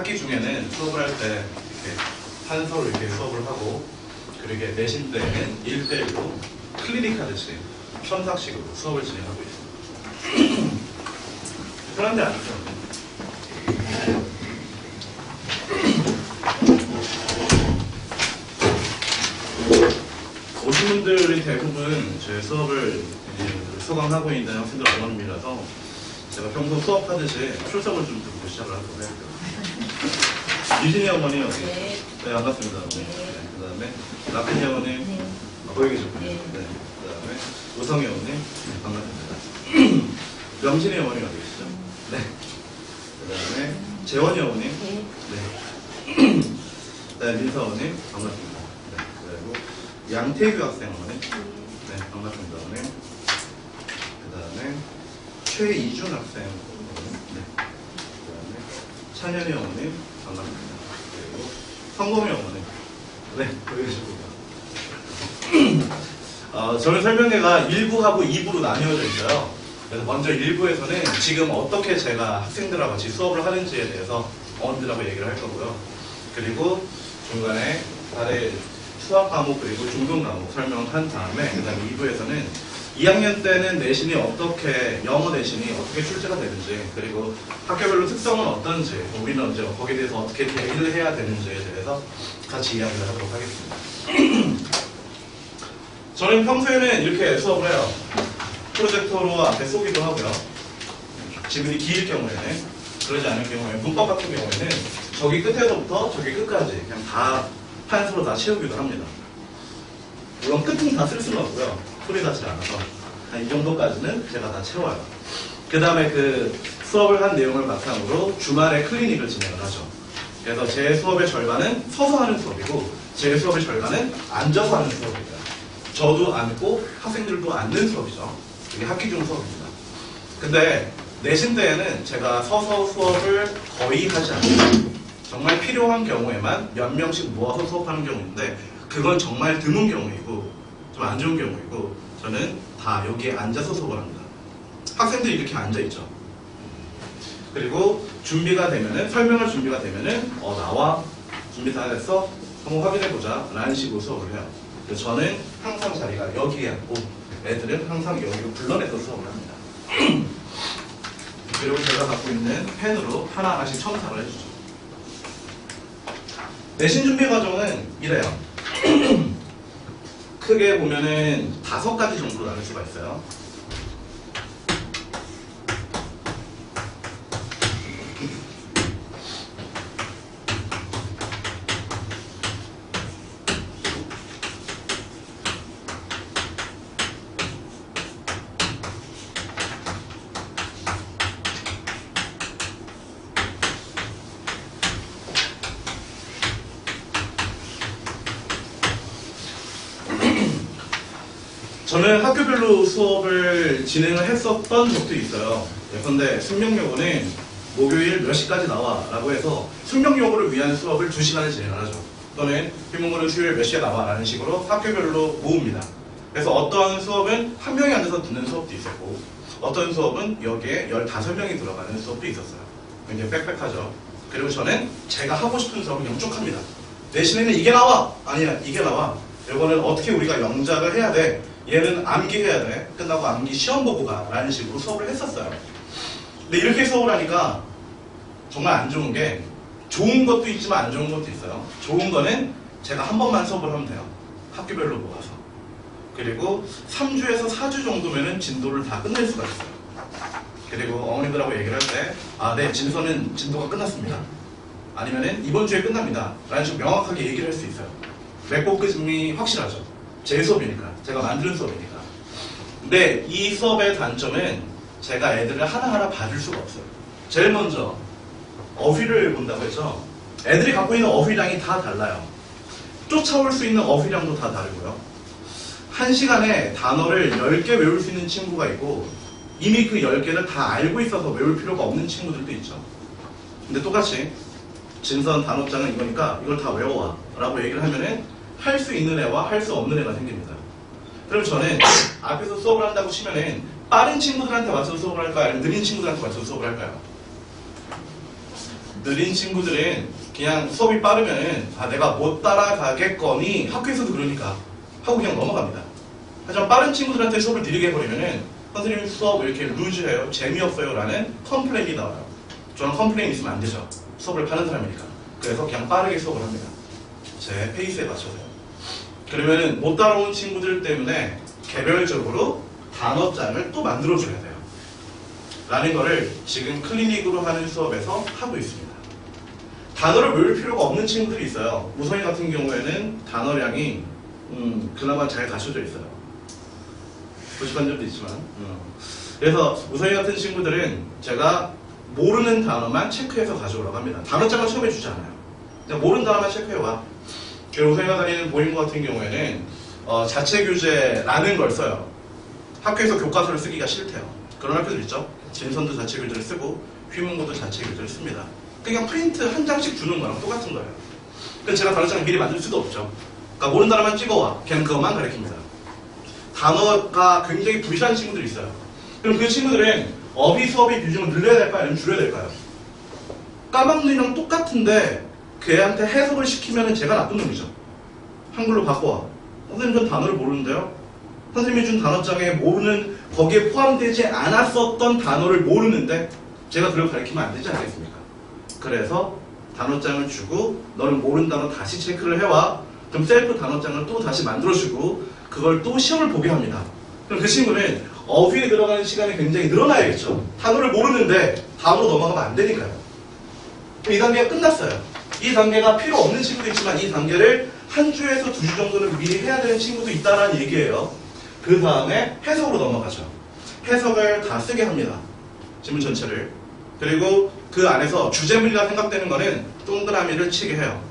학기 중에는 수업을 할 때 이렇게 한서로 이렇게 수업을 하고, 그리고 내신 때는 1대1로 클리닉 하듯이 첨삭식으로 수업을 진행하고 있습니다. 편한데 아니죠? 오신 분들이 대부분 제 수업을 수강하고 있는 학생들 어머님이라서 제가 평소 수업하듯이 출석을 좀 듣고 시작을 하도록 해요. 유진이 어머니 어디? 네, 반갑습니다. 네. 그 다음에 라펜이 어머님. 네. 거기 계셨군요. 네. 그 다음에 우성이 어머님. 네, 반갑습니다. 명신이 어머님 어디 계시죠? 네. 그 다음에 재원이 어머님. 네. 네, 민서 어머님. 반갑습니다. 네. 그리고 양태규 학생 어머님. 네, 반갑습니다. 어머님. 그 다음에 최이준 학생 어머님. 네. 그 다음에 찬현이 어머님. 반갑습니다. 그리고 성공이 어머님. 네, 여기 계십니다. 저는 설명회가 1부하고 2부로 나뉘어져 있어요. 그래서 먼저 1부에서는 지금 어떻게 제가 학생들하고 같이 수업을 하는지에 대해서 어머님들하고 얘기를 할 거고요. 그리고 중간에 다른 수학 과목 그리고 중등 과목 설명한 다음에 그 다음에 2부에서는 2학년 때는 내신이 어떻게, 영어 내신이 어떻게 출제가 되는지, 그리고 학교별로 특성은 어떤지, 우리는 이제 거기에 대해서 어떻게 대비를 해야 되는지에 대해서 같이 이야기를 하도록 하겠습니다. 저는 평소에는 이렇게 수업을 해요. 프로젝터로 앞에 쏘기도 하고요. 지문이 길 경우에는, 그러지 않을 경우에, 문법 같은 경우에는 저기 끝에서부터 저기 끝까지 그냥 다 판수로 다 채우기도 합니다. 물론 끝은 다 쓸 수는 없고요. 소리 나지 않아서 한 이 정도까지는 제가 다 채워요. 그 다음에 그 수업을 한 내용을 바탕으로 주말에 클리닉을 진행을 하죠. 그래서 제 수업의 절반은 서서 하는 수업이고 제 수업의 절반은 앉아서 하는 수업입니다. 저도 앉고 학생들도 앉는 수업이죠. 이게 학기 중 수업입니다. 근데 내신 때에는 제가 서서 수업을 거의 하지 않습니다. 정말 필요한 경우에만 몇 명씩 모아서 수업하는 경우인데 그건 정말 드문 경우이고 좀 안 좋은 경우이고 저는 다 여기에 앉아서 수업을 합니다. 학생들이 이렇게 앉아있죠. 그리고 준비가 되면은, 설명할 준비가 되면은 나와 준비 다 됐어? 한번 확인해보자 라는 식으로 수업을 해요. 그래서 저는 항상 자리가 여기에 앉고 애들은 항상 여기로 불러내서 수업을 합니다. 그리고 제가 갖고 있는 펜으로 하나하나씩 첨삭을 해주죠. 내신 준비 과정은 이래요. 크게 보면은 5가지 정도로 나눌 수가 있어요. 저는 학교별로 수업을 진행을 했었던 적도 있어요. 예컨대 숙명여고는 목요일 몇 시까지 나와 라고 해서 숙명여고를 위한 수업을 2시간을 진행을 하죠. 또는 휴문고는 수요일 몇 시에 나와 라는 식으로 학교별로 모읍니다. 그래서 어떤 수업은 한 명이 앉아서 듣는 수업도 있었고 어떤 수업은 여기에 15명이 들어가는 수업도 있었어요. 굉장히 빽빽하죠. 그리고 저는 제가 하고 싶은 수업은 영쪽합니다. 내신에는 이게 나와! 아니야, 이게 나와. 이거는 어떻게 우리가 영작을 해야 돼. 얘는 암기해야 돼. 끝나고 암기 시험 보고 가. 라는 식으로 수업을 했었어요. 근데 이렇게 수업을 하니까 정말 안 좋은 게 좋은 것도 있지만 안 좋은 것도 있어요. 좋은 거는 제가 한 번만 수업을 하면 돼요. 학교별로 모아서. 그리고 3주에서 4주 정도면은 진도를 다 끝낼 수가 있어요. 그리고 어머님들하고 얘기를 할 때 네, 진서는 진도가 끝났습니다. 아니면은 이번 주에 끝납니다. 라는 식으로 명확하게 얘기를 할 수 있어요. 맺고 끝이 확실하죠. 제 수업이니까. 제가 만드는 수업이니까. 근데 이 수업의 단점은 제가 애들을 하나하나 봐줄 수가 없어요. 제일 먼저 어휘를 본다고 했죠. 애들이 갖고 있는 어휘량이 다 달라요. 쫓아올 수 있는 어휘량도 다 다르고요. 1시간에 단어를 10개 외울 수 있는 친구가 있고 이미 그 10개를 다 알고 있어서 외울 필요가 없는 친구들도 있죠. 근데 똑같이 진선 단어장은 이거니까 이걸 다 외워와 라고 얘기를 하면은 할 수 있는 애와 할 수 없는 애가 생깁니다. 그럼 저는 앞에서 수업을 한다고 치면은 빠른 친구들한테 맞춰서 수업을 할까요? 아니면 느린 친구들한테 맞춰서 수업을 할까요? 느린 친구들은 그냥 수업이 빠르면 내가 못 따라가겠거니 학교에서도 그러니까 하고 그냥 넘어갑니다. 하지만 빠른 친구들한테 수업을 느리게 해버리면은 선생님 수업 왜 이렇게 루즈해요? 재미없어요? 라는 컴플레인이 나와요. 저는 컴플레인 있으면 안 되죠. 수업을 파는 사람이니까. 그래서 그냥 빠르게 수업을 합니다. 제 페이스에 맞춰서요. 그러면은 못 따라온 친구들 때문에 개별적으로 단어장을 또 만들어줘야 돼요. 라는 거를 지금 클리닉으로 하는 수업에서 하고 있습니다. 단어를 외울 필요가 없는 친구들이 있어요. 우선이 같은 경우에는 단어량이 그나마 잘 갖춰져 있어요. 부족한 점도 있지만 그래서 우선이 같은 친구들은 제가 모르는 단어만 체크해서 가져오라고 합니다. 단어장을 처음에 주지 않아요. 그냥 모르는 단어만 체크해와. 그리고 우선이가 다니는 보행고 같은 경우에는 자체 교재라는 걸 써요. 학교에서 교과서를 쓰기가 싫대요. 그런 학교들 있죠. 진선도 자체 교재를 쓰고 휘문고도 자체 교재를 씁니다. 그냥 프린트 한 장씩 주는 거랑 똑같은 거예요. 그래서 제가 단어장을 미리 만들 수도 없죠. 그러니까 모르는 단어만 찍어와. 그냥 그것만 가르칩니다. 단어가 굉장히 부실한 친구들이 있어요. 그럼 그 친구들은 어휘 수업의 비중을 늘려야 될까요? 아니면 줄여야 될까요? 까막눈이랑 똑같은데 걔한테 해석을 시키면 제가 나쁜 놈이죠. 한글로 바꿔와. 선생님 전 단어를 모르는데요. 선생님이 준 단어장에 모르는 거기에 포함되지 않았었던 단어를 모르는데 제가 그걸 가르치면 안 되지 않겠습니까? 그래서 단어장을 주고 너는 모르는 단어 다시 체크를 해와. 그럼 셀프 단어장을 또 다시 만들어주고 그걸 또 시험을 보게 합니다. 그럼 그 친구는 어휘에 들어가는 시간이 굉장히 늘어나야겠죠. 단어를 모르는데 다음으로 넘어가면 안 되니까요. 이 단계가 끝났어요. 이 단계가 필요 없는 친구도 있지만 이 단계를 한 주에서 2주 정도는 미리 해야 되는 친구도 있다라는 얘기예요. 그 다음에 해석으로 넘어가죠. 해석을 다 쓰게 합니다. 지문 전체를. 그리고 그 안에서 주제문이라 생각되는 거는 동그라미를 치게 해요.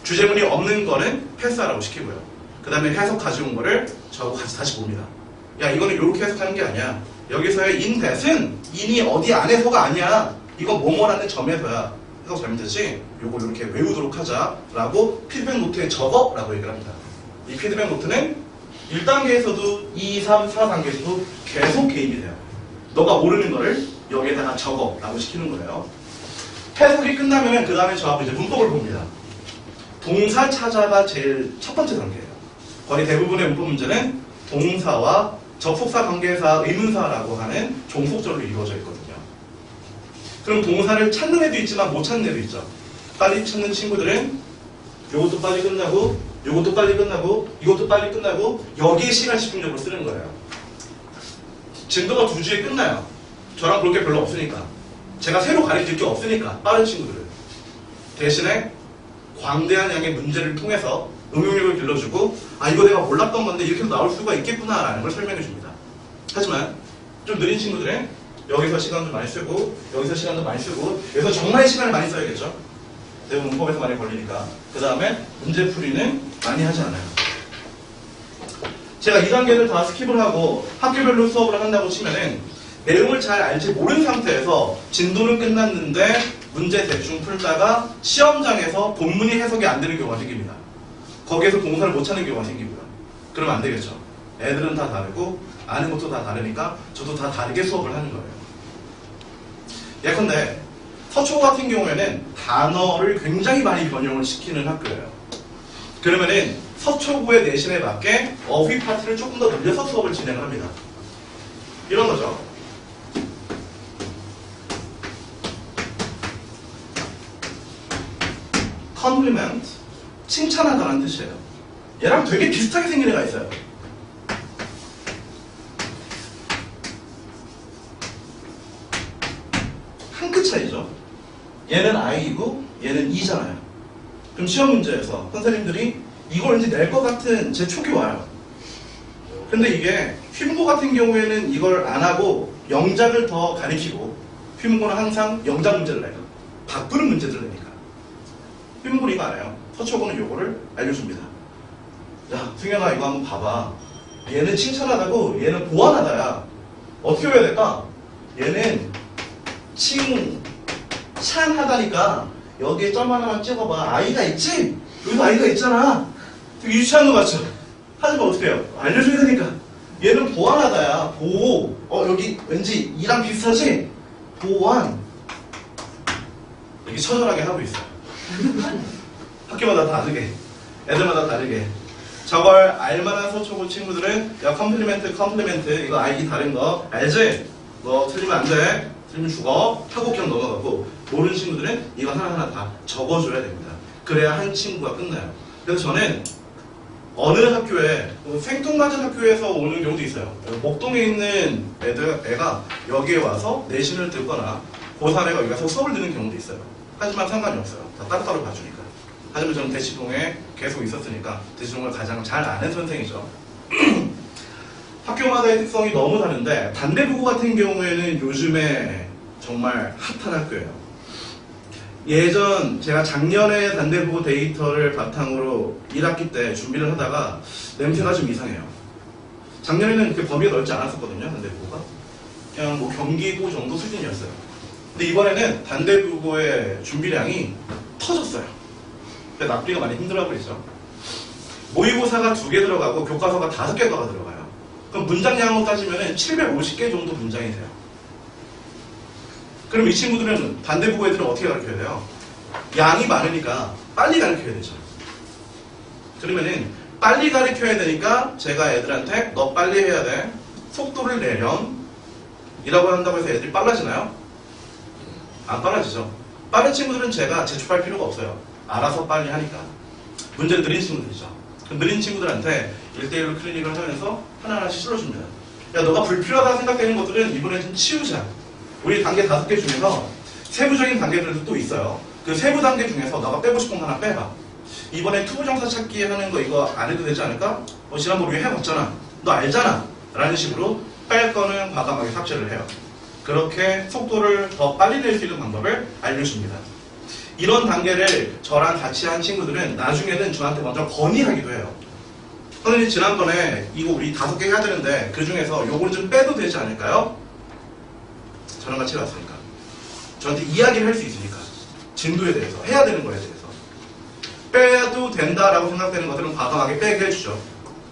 주제문이 없는 거는 패스하라고 시키고요. 그 다음에 해석 가져온 거를 저하고 같이 다시 봅니다. 야, 이거는 이렇게 해석하는 게 아니야. 여기서의 인댓은 인이 어디 안에서가 아니야. 이거 뭐뭐라는 점에서야. 해석 잘못되지? 요거 이렇게 외우도록 하자라고 피드백 노트에 적어라고 얘기를 합니다. 이 피드백 노트는 1단계에서도 2, 3, 4단계에서도 계속 개입이 돼요. 너가 모르는 거를 여기에다가 적어라고 시키는 거예요. 해석이 끝나면 그 다음에 저하고 이제 문법을 봅니다. 동사 찾아가 제일 첫 번째 단계예요. 거의 대부분의 문법 문제는 동사와 접속사, 관계사, 의문사라고 하는 종속절로 이루어져 있거든요. 그럼 동사를 찾는 애도 있지만 못 찾는 애도 있죠. 빨리 찾는 친구들은 이것도 빨리 끝나고 이것도 빨리 끝나고 이것도 빨리 끝나고 여기에 시간 집중적으로 쓰는 거예요. 진도가 2주에 끝나요. 저랑 볼 게 별로 없으니까. 제가 새로 가르칠 게 없으니까 빠른 친구들은. 대신에 광대한 양의 문제를 통해서 응용력을 길러주고 이거 내가 몰랐던 건데 이렇게 나올 수가 있겠구나 라는 걸 설명해 줍니다. 하지만 좀 느린 친구들은 여기서 시간도 많이 쓰고 여기서 시간도 많이 쓰고 여기서 정말 시간을 많이 써야겠죠. 대부분 문법에서 많이 걸리니까. 그 다음에 문제풀이는 많이 하지 않아요. 제가 2단계를 다 스킵을 하고 학교별로 수업을 한다고 치면은 내용을 잘 알지 모르는 상태에서 진도는 끝났는데 문제 대충 풀다가 시험장에서 본문이 해석이 안 되는 경우가 생깁니다. 거기에서 동사를 못 찾는 경우가 생기고요. 그러면 안 되겠죠. 애들은 다 다르고 아는 것도 다 다르니까 저도 다 다르게 수업을 하는 거예요. 예컨대 서초 같은 경우에는 단어를 굉장히 많이 변형을 시키는 학교예요. 그러면은 서초구의 내신에 맞게 어휘 파트를 조금 더 늘려서 수업을 진행을 합니다. 이런 거죠. compliment, 칭찬하다는 뜻이에요. 얘랑 되게 비슷하게 생긴 애가 있어요. 한 끗 차이죠. 얘는 I이고 얘는 E잖아요. 그럼 시험 문제에서 선생님들이 이걸 이제 낼 것 같은 제 촉이 와요. 근데 이게 휘문고 같은 경우에는 이걸 안 하고 영작을 더 가리키고 휘문고는 항상 영작 문제를 내요. 바꾸는 문제들을 내니까. 휘문고는 이거 안 해요. 서초고는 요거를 알려줍니다. 야, 승현아 이거 한번 봐봐. 얘는 칭찬하다고 얘는 보완하다야. 어떻게 해야 될까? 얘는 칭찬하다니까 여기에 점 하나만 찍어봐. 아이가 있지? 여기도 아이가 있잖아. 되게 유치한 거 같죠? 하지만 어떻게 해요? 알려줘야 되니까. 얘는 보완하다야. 여기 왠지 이랑 비슷하지? 보완. 이렇게 처절하게 하고 있어요. 학교마다 다르게, 애들마다 다르게. 저걸 알만한 소초보 친구들은 야 컴플리멘트 이거 알기 다른 거 알지? 뭐 틀리면 안 돼, 틀리면 죽어 하고 그냥 넘어가고, 모르는 친구들은 이거 하나하나 다 적어줘야 됩니다. 그래야 한 친구가 끝나요. 그래서 저는 어느 학교에, 생뚱맞은 학교에서 오는 경우도 있어요. 목동에 있는 애가 여기에 와서 내신을 듣거나 고3애가 여기 가서 수업을 듣는 경우도 있어요. 하지만 상관이 없어요. 다 따로따로 봐주니까. 하지만 저는 대치동에 계속 있었으니까 대치동을 가장 잘 아는 선생이죠. 학교마다의 특성이 너무 다른데 단대부고 같은 경우에는 요즘에 정말 핫한 학교예요. 예전 제가 작년에 단대부고 데이터를 바탕으로 1학기 때 준비를 하다가 냄새가 좀 이상해요. 작년에는 그렇게 범위가 넓지 않았었거든요. 단대부고가 그냥 뭐 경기고 정도 수준이었어요. 근데 이번에는 단대부고의 준비량이 터졌어요. 그래서 납기가 많이 힘들어하고 있죠. 모의고사가 2개 들어가고 교과서가 5개가 들어가요. 그럼 문장량으로 따지면 750개 정도 문장이 돼요. 그럼 이 친구들은 단대부고 애들은 어떻게 가르쳐야 돼요? 양이 많으니까 빨리 가르쳐야 되죠. 그러면은 빨리 가르쳐야 되니까 제가 애들한테 너 빨리 해야 돼, 속도를 내렴 이라고 한다고 해서 애들이 빨라지나요? 안 빨라지죠. 빠른 친구들은 제가 재촉할 필요가 없어요. 알아서 빨리 하니까. 문제는 느린 친구들이죠. 느린 친구들한테 1대1로 클리닉을 하면서 하나하나씩 실어줍니다. 야, 너가 불필요하다고 생각되는 것들은 이번에 좀 치우자. 우리 단계 5개 중에서 세부적인 단계들도 또 있어요. 그 세부 단계 중에서 너가 빼고 싶은 거 하나 빼봐. 이번에 투부정사 찾기 하는 거 이거 안 해도 되지 않을까? 지난번에 우리 해봤잖아. 너 알잖아. 라는 식으로 뺄 거는 과감하게 삭제를 해요. 그렇게 속도를 더 빨리 낼 수 있는 방법을 알려줍니다. 이런 단계를 저랑 같이 한 친구들은 나중에는 저한테 먼저 건의하기도 해요. 선생님 지난번에 이거 우리 5개 해야 되는데 그 중에서 요거를 좀 빼도 되지 않을까요? 저랑 같이 왔으니까 저한테 이야기를 할 수 있으니까 진도에 대해서, 해야 되는 거에 대해서 빼도 된다라고 생각되는 것들은 과감하게 빼게 해주죠.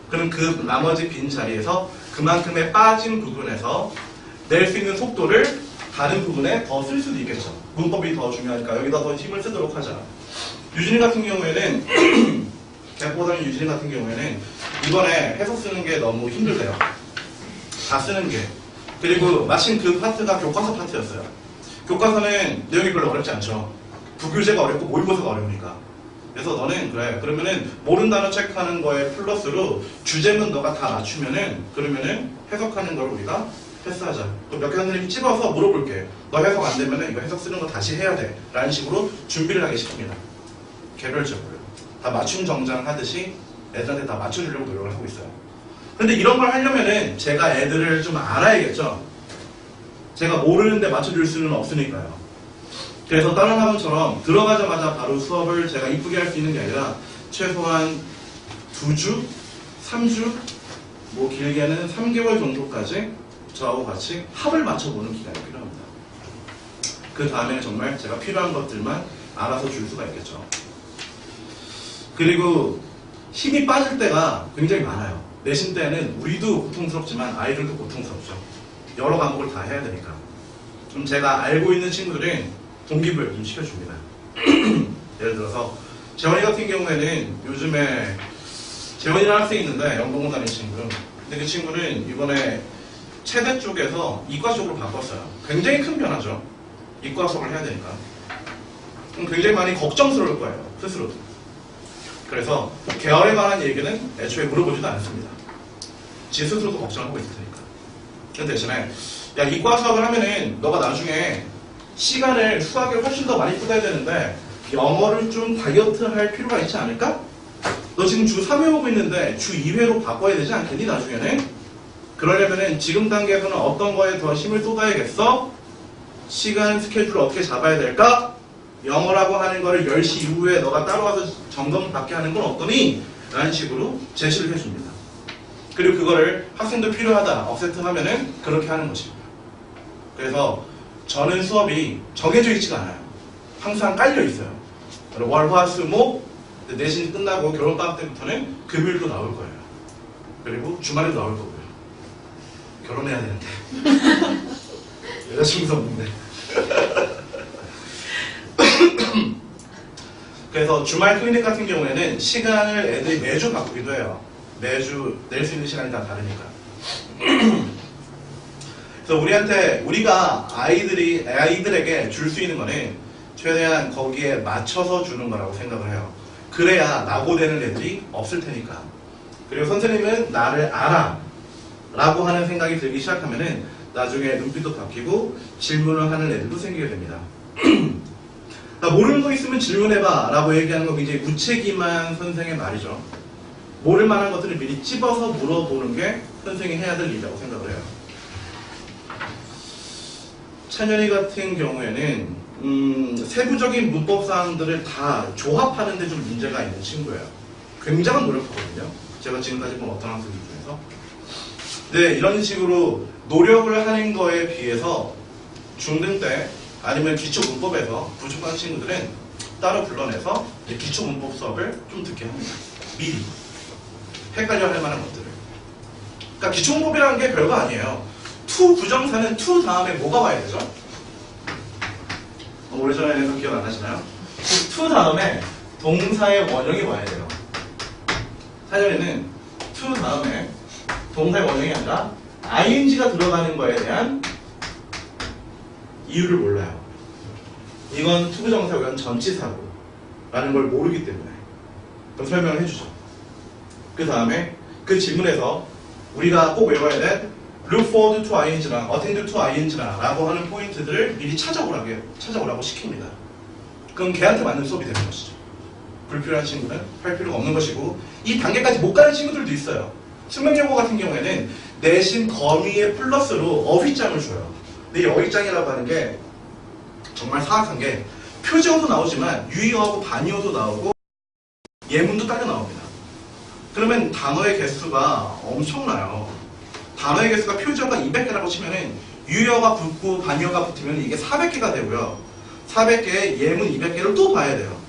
그럼 그 나머지 빈 자리에서 그만큼의 빠진 부분에서 낼 수 있는 속도를 다른 부분에 더 쓸 수도 있겠죠. 문법이 더 중요하니까 여기다 더 힘을 쓰도록 하자. 유진이 같은 경우에는 개보다는 유진이 같은 경우에는 이번에 해석 쓰는 게 너무 힘들대요. 다 쓰는 게. 그리고 마침 그 파트가 교과서 파트였어요. 교과서는 내용이 별로 어렵지 않죠. 부교재가 어렵고 모의고사가 어려우니까. 그래서 너는 그래, 그러면은 모르는 단어 체크하는 거에 플러스로 주제문 너가 다 맞추면은 그러면은 해석하는 걸 우리가 패스하자. 또 몇 개 선생님이 찍어서 물어볼게. 너 해석 안 되면은 이거 해석 쓰는 거 다시 해야 돼. 라는 식으로 준비를 하게 시킵니다. 개별적으로. 다 맞춤 정장 하듯이 애들한테 다 맞춰주려고 노력을 하고 있어요. 근데 이런 걸 하려면은 제가 애들을 좀 알아야겠죠. 제가 모르는데 맞춰줄 수는 없으니까요. 그래서 다른 학원처럼 들어가자마자 바로 수업을 제가 이쁘게 할 수 있는 게 아니라 최소한 2주, 3주, 뭐 길게는 3개월 정도까지 저하고 같이 합을 맞춰보는 기간이 필요합니다. 그 다음에는 정말 제가 필요한 것들만 알아서 줄 수가 있겠죠. 그리고 힘이 빠질 때가 굉장히 많아요. 내신 때는 우리도 고통스럽지만 아이들도 고통스럽죠. 여러 과목을 다 해야 되니까. 좀 제가 알고 있는 친구들은 동기부여 좀 시켜줍니다. 예를 들어서 재원이 같은 경우에는 요즘에 재원이라는 학생이 있는데 영동고 다니는 친구는, 근데 그 친구는 이번에 체대 쪽에서 이과 쪽으로 바꿨어요. 굉장히 큰 변화죠. 이과 수업을 해야 되니까. 굉장히 많이 걱정스러울 거예요. 스스로도. 그래서 계열에 관한 얘기는 애초에 물어보지도 않습니다. 지 스스로도 걱정하고 있으니까. 그 대신에 야, 이과 수업을 하면은 너가 나중에 시간을 수학에 훨씬 더 많이 쏟아야 되는데 영어를 좀 다이어트 할 필요가 있지 않을까? 너 지금 주 3회 오고 있는데 주 2회로 바꿔야 되지 않겠니 나중에는? 그러려면은 지금 단계에서는 어떤 거에 더 힘을 쏟아야겠어? 시간 스케줄을 어떻게 잡아야 될까? 영어라고 하는 거를 10시 이후에 너가 따로 와서 점검 받게 하는 건 어떠니? 라는 식으로 제시를 해줍니다. 그리고 그거를 학생도 필요하다, 억세트 하면은 그렇게 하는 것입니다. 그래서 저는 수업이 정해져 있지가 않아요. 항상 깔려 있어요. 월, 화, 수, 목, 내신 끝나고 겨울방학 때부터는 금요일도 나올 거예요. 그리고 주말에도 나올 거고요. 결혼해야 되는데. 여자친구도 없는데. 그래서 주말 클리닉 같은 경우에는 시간을 애들이 매주 바꾸기도 해요. 매주 낼 수 있는 시간이 다 다르니까. 그래서 우리가 아이들에게 줄 수 있는 거는 최대한 거기에 맞춰서 주는 거라고 생각을 해요. 그래야 낙오되는 애들이 없을 테니까. 그리고 선생님은 나를 알아 라고 하는 생각이 들기 시작하면은 나중에 눈빛도 바뀌고 질문을 하는 애들도 생기게 됩니다. 나 모르는 거 있으면 질문해봐 라고 얘기하는 거 굉장히 무책임한 선생의 말이죠. 모를 만한 것들을 미리 찝어서 물어보는 게 선생이 해야 될 일이라고 생각을 해요. 찬열이 같은 경우에는 세부적인 문법 사항들을 다 조합하는 데 좀 문제가 있는 친구예요. 굉장한 노력하거든요. 제가 지금까지 본 어떤 학생들 중에서. 네, 이런 식으로 노력을 하는 거에 비해서 중등 때 아니면 기초 문법에서 부족한 친구들은 따로 불러내서 기초 문법 수업을 좀 듣게 합니다. 미리. 헷갈려 할 만한 것들을. 그러니까 기초 문법이라는 게 별거 아니에요. to 부정사는 to 다음에 뭐가 와야 되죠? 오래전에 해서 기억 안 나시나요? to 다음에 동사의 원형이 와야 돼요. 사전에는 to 다음에 동사의 원형이 아니라 ing가 들어가는 거에 대한 이유를 몰라요. 이건 to 부정사고 이건 전치사고 라는 걸 모르기 때문에. 그럼 설명을 해주죠. 그 다음에 그 질문에서 우리가 꼭 외워야 될 look forward to ing나 attend to ing나 라고 하는 포인트들을 미리 찾아오라고 시킵니다. 그럼 걔한테 맞는 수업이 되는 것이죠. 불필요한 친구는 할 필요가 없는 것이고, 이 단계까지 못 가는 친구들도 있어요. 수명여고 같은 경우에는 내신 범위의 플러스로 어휘장을 줘요. 근데 이 어휘장이라고 하는 게 정말 사악한 게 표제어도 나오지만 유의어하고 반의어도 나오고 예문도 딸려 나옵니다. 그러면 단어의 개수가 엄청나요. 단어의 개수가 표제어가 200개라고 치면은 유의어가 붙고 반의어가 붙으면 이게 400개가 되고요. 400개에 예문 200개를 또 봐야 돼요.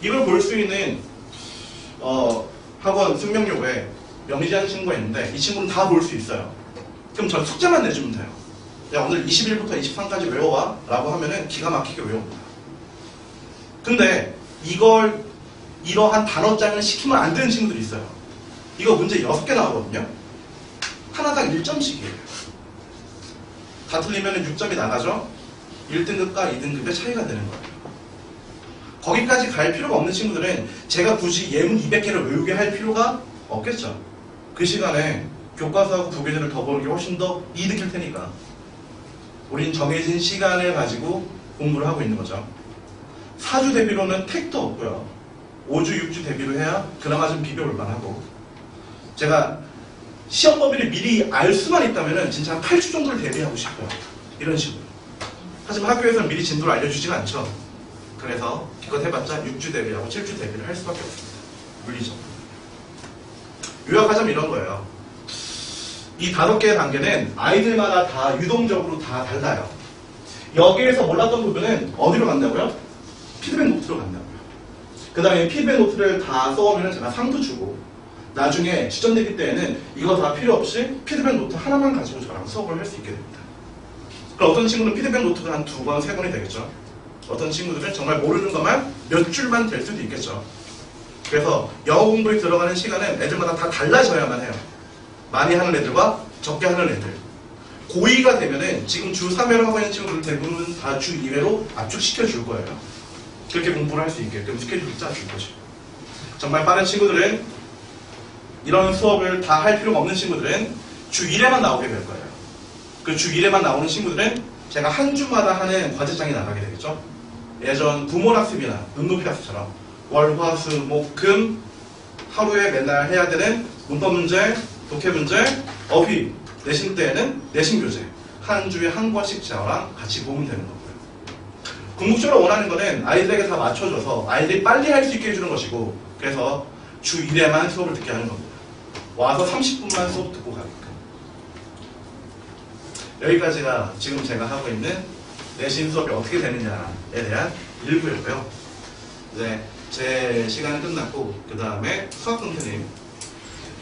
이걸 볼 수 있는 학원 승명여고에 명리지하는 친구가 있는데 이 친구는 다 볼 수 있어요. 그럼 전 숙제만 내주면 돼요. 야, 오늘 21부터 23까지 외워와 라고 하면은 기가 막히게 외웁니다. 근데 이러한 단어장을 시키면 안 되는 친구들이 있어요. 이거 문제 6개 나오거든요. 하나당 1점씩이에요. 다 틀리면 6점이 나가죠. 1등급과 2등급의 차이가 되는 거예요. 거기까지 갈 필요가 없는 친구들은 제가 굳이 예문 200개를 외우게 할 필요가 없겠죠. 그 시간에 교과서하고 부계제를 더 보는 게 훨씬 더 이득일 테니까. 우린 정해진 시간을 가지고 공부를 하고 있는 거죠. 4주 대비로는 택도 없고요. 5주, 6주 대비로 해야 그나마 좀 비벼볼 만하고. 제가 시험 범위를 미리 알 수만 있다면 진짜 한 8주 정도를 대비하고 싶어요. 이런 식으로. 하지만 학교에서는 미리 진도를 알려주지가 않죠. 그래서 기껏 해봤자 6주 대비하고 7주 대비를 할 수밖에 없습니다. 물리적으로. 요약하자면 이런 거예요. 이 5개의 단계는 아이들마다 다 유동적으로 다 달라요. 여기에서 몰랐던 부분은 어디로 간다고요? 피드백 노트로 간다고요. 그 다음에 피드백 노트를 다 써오면 제가 상도 주고, 나중에 지점내기 때에는 이거 다 필요 없이 피드백 노트 하나만 가지고 저랑 수업을 할 수 있게 됩니다. 그럼 어떤 친구는 피드백 노트가 한 2권, 3권이 되겠죠. 어떤 친구들은 정말 모르는 것만 몇 줄만 될 수도 있겠죠. 그래서 영어 공부에 들어가는 시간은 애들마다 다 달라져야만 해요. 많이 하는 애들과 적게 하는 애들. 고2가 되면은 지금 주 3회로 하고 있는 친구들 대부분 다 주 2회로 압축시켜 줄 거예요. 그렇게 공부를 할 수 있게끔 스케줄을 짜줄 거죠. 정말 빠른 친구들은, 이런 수업을 다 할 필요가 없는 친구들은 주 1회만 나오게 될 거예요. 그 주 1회만 나오는 친구들은 제가 한 주마다 하는 과제장이 나가게 되겠죠. 예전 부모학습이나 눈높이 학습처럼 월, 화, 수, 목, 금 하루에 맨날 해야 되는 문법 문제, 독해 문제, 어휘, 내신 때에는 내신 교재 한 주에 한 권씩 저랑 같이 보면 되는 거고요. 궁극적으로 원하는 거는 아이들에게 다 맞춰줘서 아이들이 빨리 할 수 있게 해주는 것이고, 그래서 주 1회만 수업을 듣게 하는 겁니다. 와서 30분만 수업 듣고 가게끔. 여기까지가 지금 제가 하고 있는 내신 수업이 어떻게 되느냐에 대한 일부였고요. 네, 제 시간은 끝났고, 그 다음에 수학 선생님,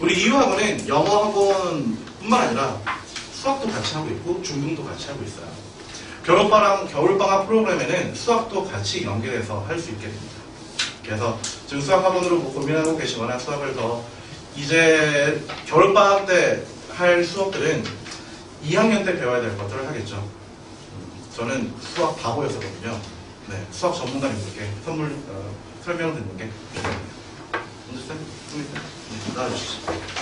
우리 이유학원은 영어 학원뿐만 아니라 수학도 같이 하고 있고 중등도 같이 하고 있어요. 겨울방학 프로그램에는 수학도 같이 연계해서 할 수 있게 됩니다. 그래서 지금 수학 학원으로 뭐 고민하고 계시거나 수학을 더 이제 겨울방학 때 할 수업들은 2학년 때 배워야 될 것들을 하겠죠. 저는 수학 바보였었거든요. 네, 수학 전문가님들께 설명 듣는 게 중요합니다. 문제쌤, 나와주시죠.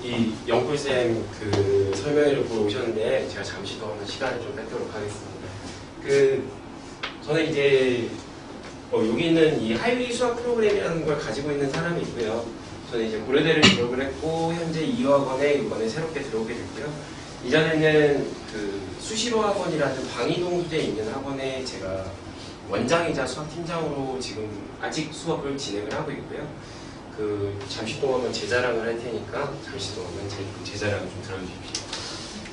이 영꿀쌤 그 설명회를 보러 오셨는데 제가 잠시 더 시간을 좀 뺏도록 하겠습니다. 저는 이제 여기 있는 이 하이위 수학 프로그램이라는 걸 가지고 있는 사람이 있고요. 저는 이제 고려대를 졸업을 했고 현재 이화학원에 이번에 새롭게 들어오게 됐고요. 이전에는 그 수시로 학원이라는 방이동 소재에 있는 학원에 제가 원장이자 수학팀장으로 지금 아직 수업을 진행을 하고 있고요. 잠시 동안만 제 자랑을 할 테니까 잠시 동안만 제 자랑을 좀 들어주십시오.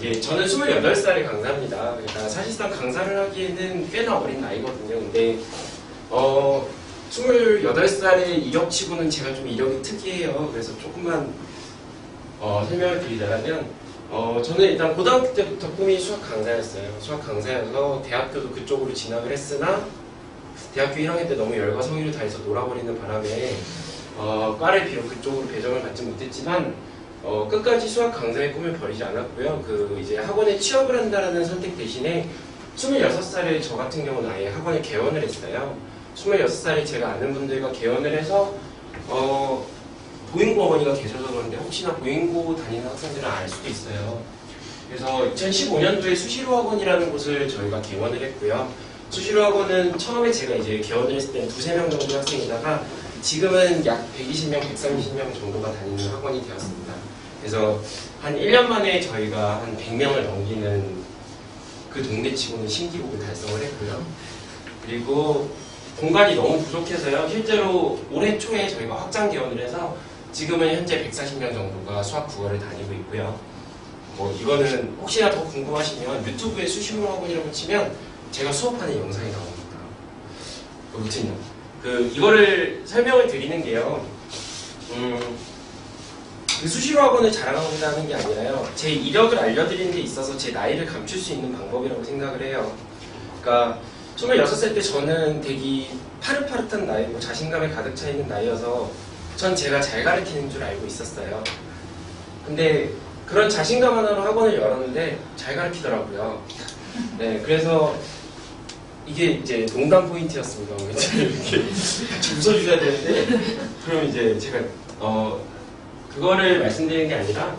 예, 저는 28살의 강사입니다. 그러니까 사실상 강사를 하기에는 꽤나 어린 나이거든요. 근데 28살의 이력치고는 제가 좀 이력이 특이해요. 그래서 조금만 설명을 드리자면 저는 일단 고등학교 때부터 꿈이 수학 강사였어요. 수학 강사여서 대학교도 그쪽으로 진학을 했으나 대학교 1학년 때 너무 열과 성의를 다해서 놀아버리는 바람에 과를 비록 그쪽으로 배정을 받지 못했지만 끝까지 수학 강사의 꿈을 버리지 않았고요. 이제 학원에 취업을 한다라는 선택 대신에 26살에 저 같은 경우는 아예 학원에 개원을 했어요. 26살에 제가 아는 분들과 개원을 해서 보잉고 어머니가 계셔서 그런데 혹시나 보잉고 다니는 학생들은 알 수도 있어요. 그래서 2015년도에 수시로 학원이라는 곳을 저희가 개원을 했고요. 수시로 학원은 처음에 제가 이제 개원을 했을 때는 2~3명 정도 학생이다가 지금은 약 120명, 130명 정도가 다니는 학원이 되었습니다. 그래서 한 1년 만에 저희가 한 100명을 넘기는 그 동네치고는 신기록을 달성을 했고요. 그리고 공간이 너무 부족해서요. 실제로 올해 초에 저희가 확장 개원을 해서 지금은 현재 140명 정도가 수학 국어를 다니고 있고요. 이거는 혹시나 더 궁금하시면 유튜브에 수시로 학원이라고 치면 제가 수업하는 영상이 나옵니다. 아무튼요. 이거를 설명을 드리는 게요. 수시로 학원을 자랑한다는 게 아니라요. 제 이력을 알려드리는 데 있어서 제 나이를 감출 수 있는 방법이라고 생각을 해요. 그러니까 26살 때 저는 되게 파릇파릇한 나이고 자신감에 가득 차 있는 나이여서 전 제가 잘 가르치는 줄 알고 있었어요. 근데 그런 자신감 하나로 학원을 열었는데 잘 가르치더라고요. 네, 그래서 이게 이제 농담 포인트였습니다. 이렇게 웃어주셔야 되는데 그럼 이제 제가 그거를 말씀드리는 게 아니라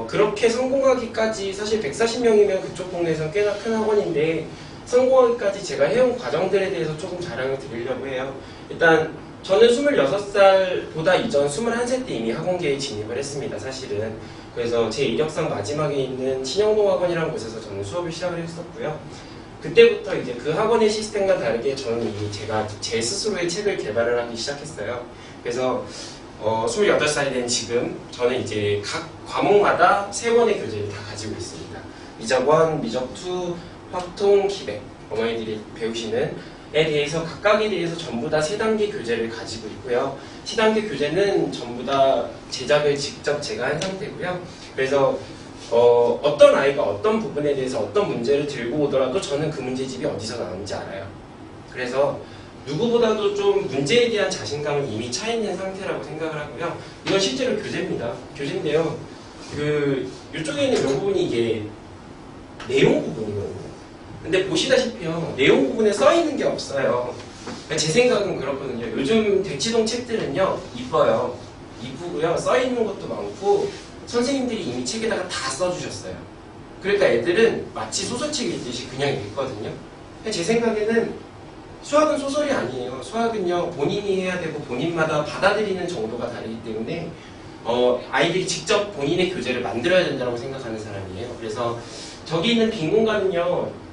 그렇게 성공하기까지 사실 140명이면 그쪽 동네에서는 꽤나 큰 학원인데 성공하기까지 제가 해온 과정들에 대해서 조금 자랑을 드리려고 해요. 일단 저는 26살보다 이전 21살 때 이미 학원계에 진입을 했습니다. 사실은. 그래서 제 이력상 마지막에 있는 신영동 학원이라는 곳에서 저는 수업을 시작을 했었고요. 그때부터 이제 그 학원의 시스템과 다르게 저는 이미 제가 제 스스로의 책을 개발을 하기 시작했어요. 그래서 28살이 된 지금 저는 이제 각 과목마다 3권의 교재를 다 가지고 있습니다. 미적원, 미적2, 확통, 기백, 어머니들이 배우시는 에 대해서 각각에 대해서 전부 다 3단계 교재를 가지고 있고요. 3단계 교재는 전부 다 제작을 직접 제가 한 상태고요. 그래서 어떤 아이가 어떤 부분에 대해서 어떤 문제를 들고 오더라도 저는 그 문제집이 어디서 나오는지 알아요. 그래서 누구보다도 좀 문제에 대한 자신감은 이미 차 있는 상태라고 생각을 하고요. 이건 실제로 교재입니다. 교재인데요. 이쪽에 있는 이 부분이 이게 내용 부분이거든요. 근데 보시다시피요. 내용 부분에 써 있는 게 없어요. 그러니까 제 생각은 그렇거든요. 요즘 대치동 책들은요. 이뻐요. 이쁘고요. 써 있는 것도 많고 선생님들이 이미 책에다가 다 써주셨어요. 그러니까 애들은 마치 소설책 읽듯이 그냥 읽거든요. 제 생각에는 수학은 소설이 아니에요. 수학은요. 본인이 해야 되고 본인마다 받아들이는 정도가 다르기 때문에 아이들이 직접 본인의 교재를 만들어야 된다고 생각하는 사람이에요. 그래서 저기 있는 빈 공간은요.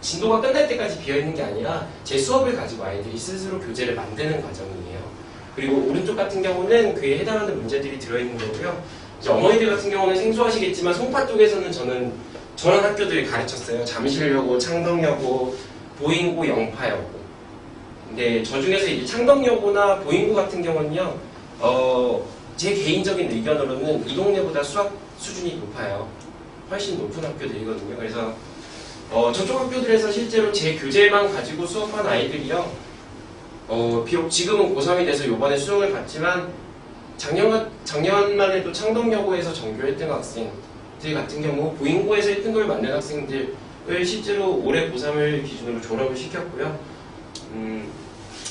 진도가 끝날 때까지 비어있는 게 아니라 제 수업을 가지고 아이들이 스스로 교재를 만드는 과정이에요. 그리고 오른쪽 같은 경우는 그에 해당하는 문제들이 들어있는 거고요. 이제 어머니들 같은 경우는 생소하시겠지만 송파 쪽에서는 저런 학교들을 가르쳤어요. 잠실여고, 창덕여고, 보인고, 영파여고. 근데 저 중에서 이제 창덕여고나 보인고 같은 경우는요. 제 개인적인 의견으로는 이 동네보다 수학 수준이 높아요. 훨씬 높은 학교들이거든요. 그래서 저쪽 학교들에서 실제로 제 교재만 가지고 수업한 아이들이요. 비록 지금은 고3이 돼서 요번에 수능을 봤지만 작년만 해도 창덕여고에서 전교 1등 학생들 같은 경우 보인고에서 1등급을 만든 학생들을 실제로 올해 고3을 기준으로 졸업을 시켰고요.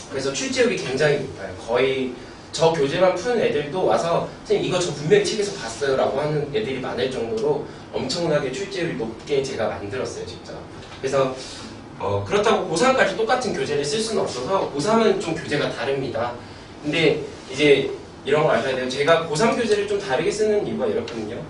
그래서 출제율이 굉장히 높아요. 거의 저 교재만 푸는 애들도 와서 선생님 이거 저 분명히 책에서 봤어요 라고 하는 애들이 많을 정도로 엄청나게 출제율이 높게 제가 만들었어요 직접. 그래서 그렇다고 고3까지 똑같은 교재를 쓸 수는 없어서 고3은 좀 교재가 다릅니다. 근데 이제 이런 거 아셔야 돼요. 제가 고3 교재를 좀 다르게 쓰는 이유가 이렇거든요.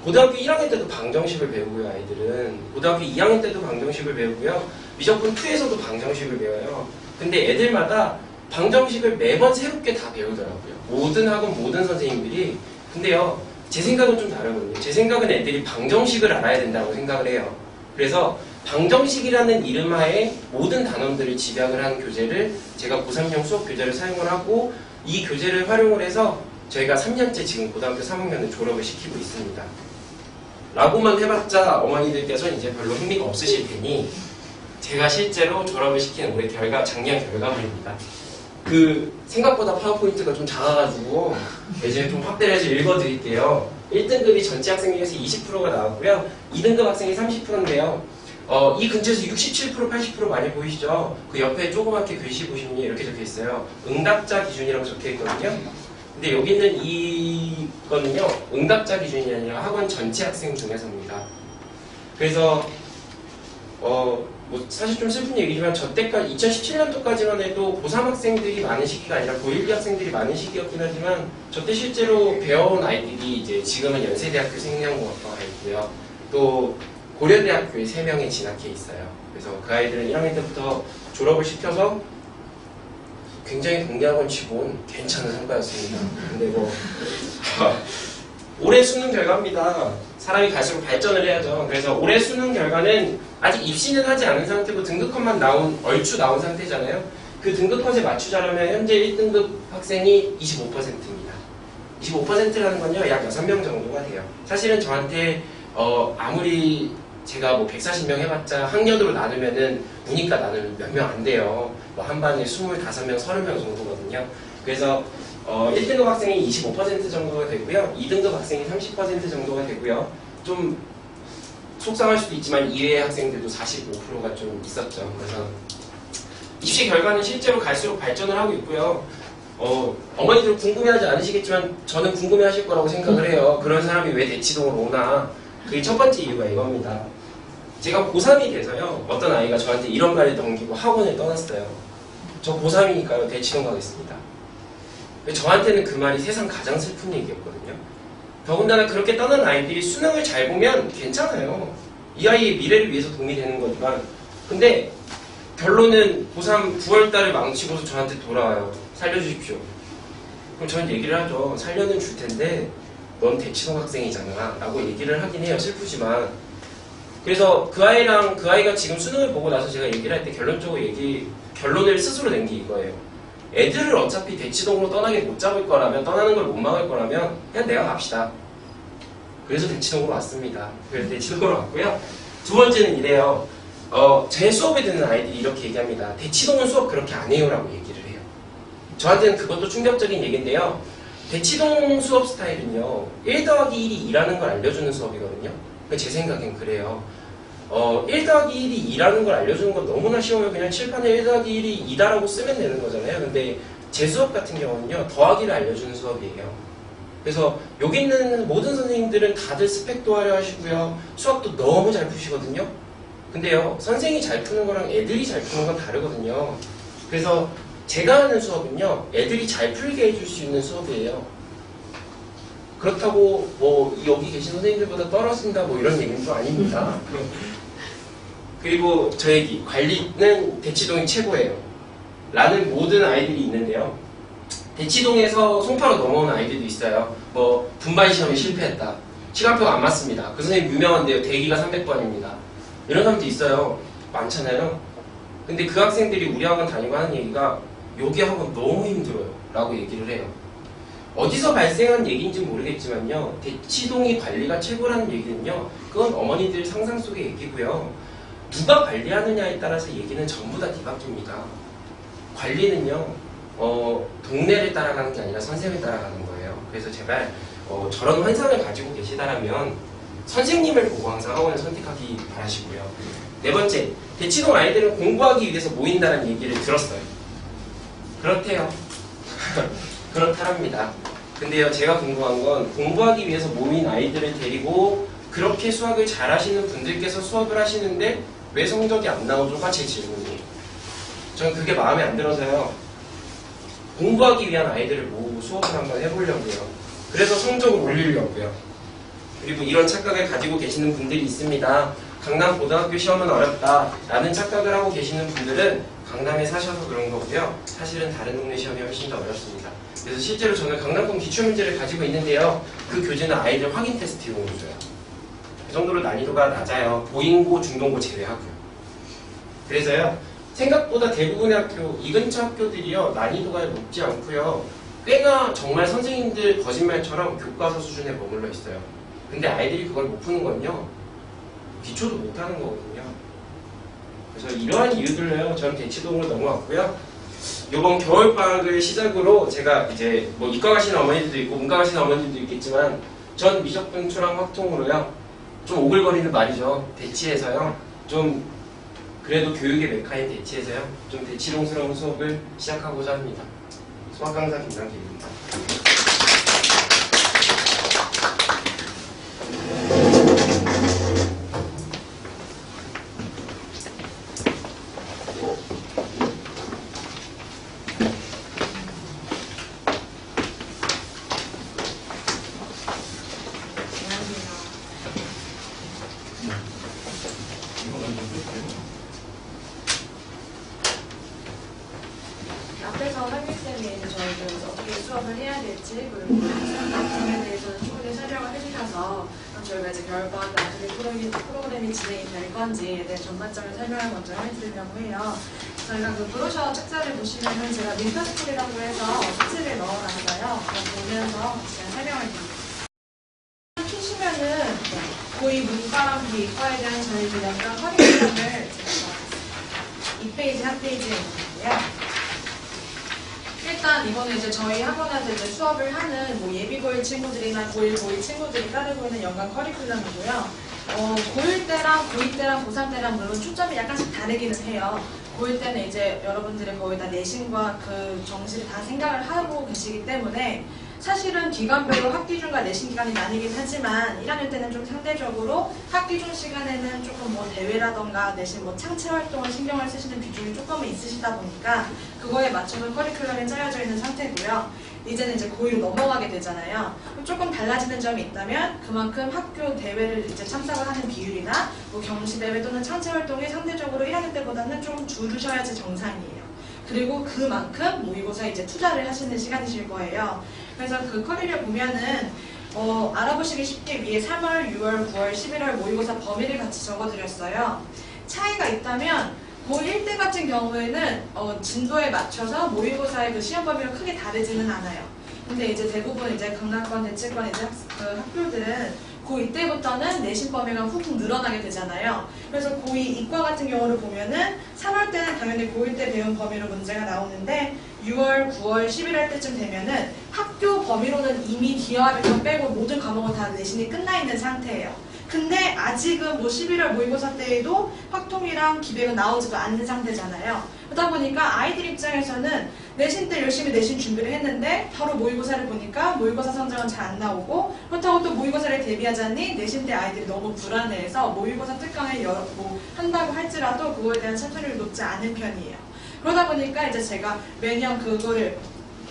고등학교 1학년 때도 방정식을 배우고요. 아이들은 고등학교 2학년 때도 방정식을 배우고요. 미적분 2에서도 방정식을 배워요. 근데 애들마다 방정식을 매번 새롭게 다 배우더라고요. 모든 학원 모든 선생님들이. 근데요. 제 생각은 좀 다르거든요. 제 생각은 애들이 방정식을 알아야 된다고 생각을 해요. 그래서 방정식이라는 이름하에 모든 단원들을 집약을 한 교재를 제가 고3형 수업 교재를 사용을 하고 이 교재를 활용을 해서 저희가 3년째 지금 고등학교 3학년을 졸업을 시키고 있습니다. 라고만 해봤자 어머니들께서 이제 별로 흥미가 없으실 테니 제가 실제로 졸업을 시킨 올해 작년 결과물입니다. 생각보다 파워포인트가 좀 작아가지고 이제 좀 확대를 해서 읽어드릴게요. 1등급이 전체 학생 중에서 20%가 나왔고요. 2등급 학생이 30%인데요. 이 근처에서 67%, 80% 많이 보이시죠? 그 옆에 조그맣게 글씨 보시면 이렇게 적혀 있어요. 응답자 기준이라고 적혀 있거든요. 근데 여기 있는 이거는요, 응답자 기준이 아니라 학원 전체 학생 중에서입니다. 그래서 사실 좀 슬픈 얘기지만 저 때까지 2017년도까지만 해도 고3 학생들이 많은 시기가 아니라 고1, 2학생들이 많은 시기였긴 하지만 저 때 실제로 배워온 아이들이 이제 지금은 연세대학교 생명공학과가 있고요. 또 고려대학교에 3명이 진학해 있어요. 그래서 그 아이들은 1학년 때부터 졸업을 시켜서 굉장히 동대학원 치곤 괜찮은 성과였습니다. 근데 올해 수능 결과입니다. 사람이 갈수록 발전을 해야죠. 그래서 올해 수능 결과는 아직 입시는 하지 않은 상태고 등급컷만 얼추 나온 상태잖아요. 그 등급컷에 맞추자면 현재 1등급 학생이 25%입니다. 25%라는 건요, 약 6명 정도가 돼요. 사실은 저한테 아무리 제가 140명 해봤자 학년으로 나누면은 문이과 나누면 몇 명 안 돼요. 한 반에 25명, 30명 정도거든요. 그래서 1등급 학생이 25% 정도가 되고요. 2등급 학생이 30% 정도가 되고요. 좀 속상할 수도 있지만 이외의 학생들도 45%가 좀 있었죠. 그래서 입시 결과는 실제로 갈수록 발전을 하고 있고요. 어머니들 궁금해하지 않으시겠지만 저는 궁금해하실 거라고 생각을 해요. 그런 사람이 왜 대치동으로 오나. 그게 첫 번째 이유가 이겁니다. 제가 고3이 돼서요. 어떤 아이가 저한테 이런 말을 넘기고 학원을 떠났어요. 저 고3이니까요. 대치동 가겠습니다. 저한테는 그 말이 세상 가장 슬픈 얘기였거든요. 더군다나 그렇게 떠난 아이들이 수능을 잘 보면 괜찮아요. 이 아이의 미래를 위해서 도움이 되는 거지만 근데 결론은 고3 9월달에 망치고서 저한테 돌아와요. 살려주십시오. 그럼 저는 얘기를 하죠. 살려는 줄 텐데 넌 대치동 학생이잖아 라고 얘기를 하긴 해요. 슬프지만. 그래서 그 아이가 지금 수능을 보고 나서 제가 얘기를 할 때 결론을 스스로 낸 게 이거예요. 애들을 어차피 대치동으로 떠나게 못 잡을 거라면, 떠나는 걸 못 막을 거라면 그냥 내가 갑시다. 그래서 대치동으로 왔습니다. 그래서 대치동으로 왔고요. 두 번째는 이래요. 제 수업에 듣는 아이들이 이렇게 얘기합니다. 대치동은 수업 그렇게 안 해요 라고 얘기를 해요. 저한테는 그것도 충격적인 얘기인데요. 대치동 수업 스타일은요, 1 더하기 1이 2라는 걸 알려주는 수업이거든요. 제 생각엔 그래요. 1 더하기 1이 2라는 걸 알려주는 건 너무나 쉬워요. 그냥 칠판에 1 더하기 1이 2다라고 쓰면 되는 거잖아요. 근데 제 수업 같은 경우는요, 더하기를 알려주는 수업이에요. 그래서 여기 있는 모든 선생님들은 다들 스펙도 하려 하시고요. 수학도 너무 잘 푸시거든요. 근데요, 선생님이 잘 푸는 거랑 애들이 잘 푸는 건 다르거든요. 그래서 제가 하는 수업은요, 애들이 잘 풀게 해줄 수 있는 수업이에요. 그렇다고 뭐 여기 계신 선생님들보다 떨어진다 뭐 이런 얘기는 또 아닙니다. 그리고 저 얘기, 관리는 대치동이 최고예요 라는 모든 아이들이 있는데요. 대치동에서 송파로 넘어오는 아이들도 있어요. 뭐 분반 시험에 실패했다, 시간표가 안 맞습니다, 그 선생님 유명한데요, 대기가 300번입니다 이런 사람도 있어요. 많잖아요. 근데 그 학생들이 우리 학원 다니고 하는 얘기가 여기 학원 너무 힘들어요 라고 얘기를 해요. 어디서 발생한 얘기인지 모르겠지만요, 대치동이 관리가 최고라는 얘기는요, 그건 어머니들 상상 속의 얘기고요. 누가 관리하느냐에 따라서 얘기는 전부 다 뒤바뀝니다. 관리는요, 동네를 따라가는 게 아니라 선생을 따라가는 거예요. 그래서 제발 저런 환상을 가지고 계시다라면 선생님을 보고 항상 학원을 선택하기 바라시고요. 네 번째, 대치동 아이들은 공부하기 위해서 모인다는 얘기를 들었어요. 그렇대요. 그렇다랍니다. 근데요, 제가 궁금한 건 공부하기 위해서 모인 아이들을 데리고 그렇게 수학을 잘하시는 분들께서 수업을 하시는데 왜 성적이 안 나오죠가 제 질문이에요. 저는 그게 마음에 안 들어서요, 공부하기 위한 아이들을 모으고 수업을 한번 해보려고요. 그래서 성적을 올리려고요. 그리고 이런 착각을 가지고 계시는 분들이 있습니다. 강남 고등학교 시험은 어렵다 라는 착각을 하고 계시는 분들은 강남에 사셔서 그런 거고요. 사실은 다른 동네 시험이 훨씬 더 어렵습니다. 그래서 실제로 저는 강남권 기출문제를 가지고 있는데요, 그 교재는 아이들 확인 테스트용으로 줘요. 그 정도로 난이도가 낮아요. 보잉고, 중동고 제외하고요. 그래서요, 생각보다 대부분의 학교, 이 근처 학교들이요, 난이도가 높지 않고요, 꽤나 정말 선생님들 거짓말처럼 교과서 수준에 머물러 있어요. 근데 아이들이 그걸 못 푸는 건요, 기초도 못하는 거거든요. 그래서 이러한 이유들로요, 저는 대치동으로 넘어왔고요. 이번 겨울방학을 시작으로 제가 이제 뭐 이과 가시는 어머니들도 있고 문과 가시는 어머니들도 있겠지만, 전 미적분 추랑 확통으로요, 좀 오글거리는 말이죠, 대치에서요, 좀 그래도 교육의 메카인 대치에서요, 좀 대치동스러운 수업을 시작하고자 합니다. 수학 강사 김남길입니다. 앞에서 한길쌤이 저희들 어떻게 수업을 해야 될지, 그리고 수업에 대해서 충분히 설명을 해주셔서 저희가 이제 겨울방학 때 어떻게 프로그램이 진행이 될 건지에 대한 전반적인 설명을 먼저 해드리려고 해요. 저희가 그 브로셔 책자를 보시면은 제가 민터스쿨이라고 해서 수치를 넣어놨어요. 그거 보면서 제가 설명을 드릴게요. 키시면은 고이 문과랑 비과에 대한 저희 그 연간 커리큘럼을 제가 넣어놨습니다. 2페이지 한 페이지에 있는데요. 일단 이거는 이제 저희 학원에서 이제 수업을 하는 뭐 예비고일 친구들이나 고1, 고2 친구들이 따르고 있는 연간 커리큘럼이고요. 고1 때랑 고2 때랑 고3 때랑 물론 초점이 약간씩 다르기는 해요. 고1 때는 이제 여러분들이 거의 다 내신과 그 정시를 다 생각을 하고 계시기 때문에 사실은 기간별로 학기중과 내신 기간이 나뉘긴 하지만 1학년 때는 좀 상대적으로 학기중 시간에는 조금 뭐 대회라던가 내신 뭐 창체 활동을 신경을 쓰시는 비중이 조금은 있으시다 보니까 그거에 맞춰서 커리큘럼이 짜여져 있는 상태고요. 이제는 이제 고2로 넘어가게 되잖아요. 그럼 조금 달라지는 점이 있다면 그만큼 학교 대회를 이제 참석을 하는 비율이나 뭐 경시 대회 또는 창체 활동이 상대적으로 1학년 때보다는 좀 줄으셔야지 정상이에요. 그리고 그만큼 모의고사에 이제 투자를 하시는 시간이실 거예요. 그래서 그 커리를 보면은 알아보시기 쉽게 위에 3월, 6월, 9월, 11월 모의고사 범위를 같이 적어드렸어요. 차이가 있다면 고1 때 같은 경우에는 진도에 맞춰서 모의고사의 그 시험 범위가 크게 다르지는 않아요. 근데 이제 대부분 이제 강남권, 대치권 이제 학교들은 고2 때부터는 내신 범위가 훅훅 늘어나게 되잖아요. 그래서 고2 이과 같은 경우를 보면은 3월 때는 당연히 고1 때 배운 범위로 문제가 나오는데 6월, 9월, 11월 때쯤 되면은 학교 범위로는 이미 기하학점 빼고 모든 과목은 다 내신이 끝나 있는 상태예요. 근데 아직은 뭐 11월 모의고사 때에도 확통이랑 기백은 나오지도 않는 상태잖아요. 그러다 보니까 아이들 입장에서는 내신 때 열심히 내신 준비를 했는데 바로 모의고사를 보니까 모의고사 성적은 잘 안 나오고 그렇다고 또 모의고사를 대비하자니 내신 때 아이들이 너무 불안해해서 모의고사 특강을 한다고 할지라도 그거에 대한 참여율이 높지 않은 편이에요. 그러다 보니까 이제 제가 매년 그거를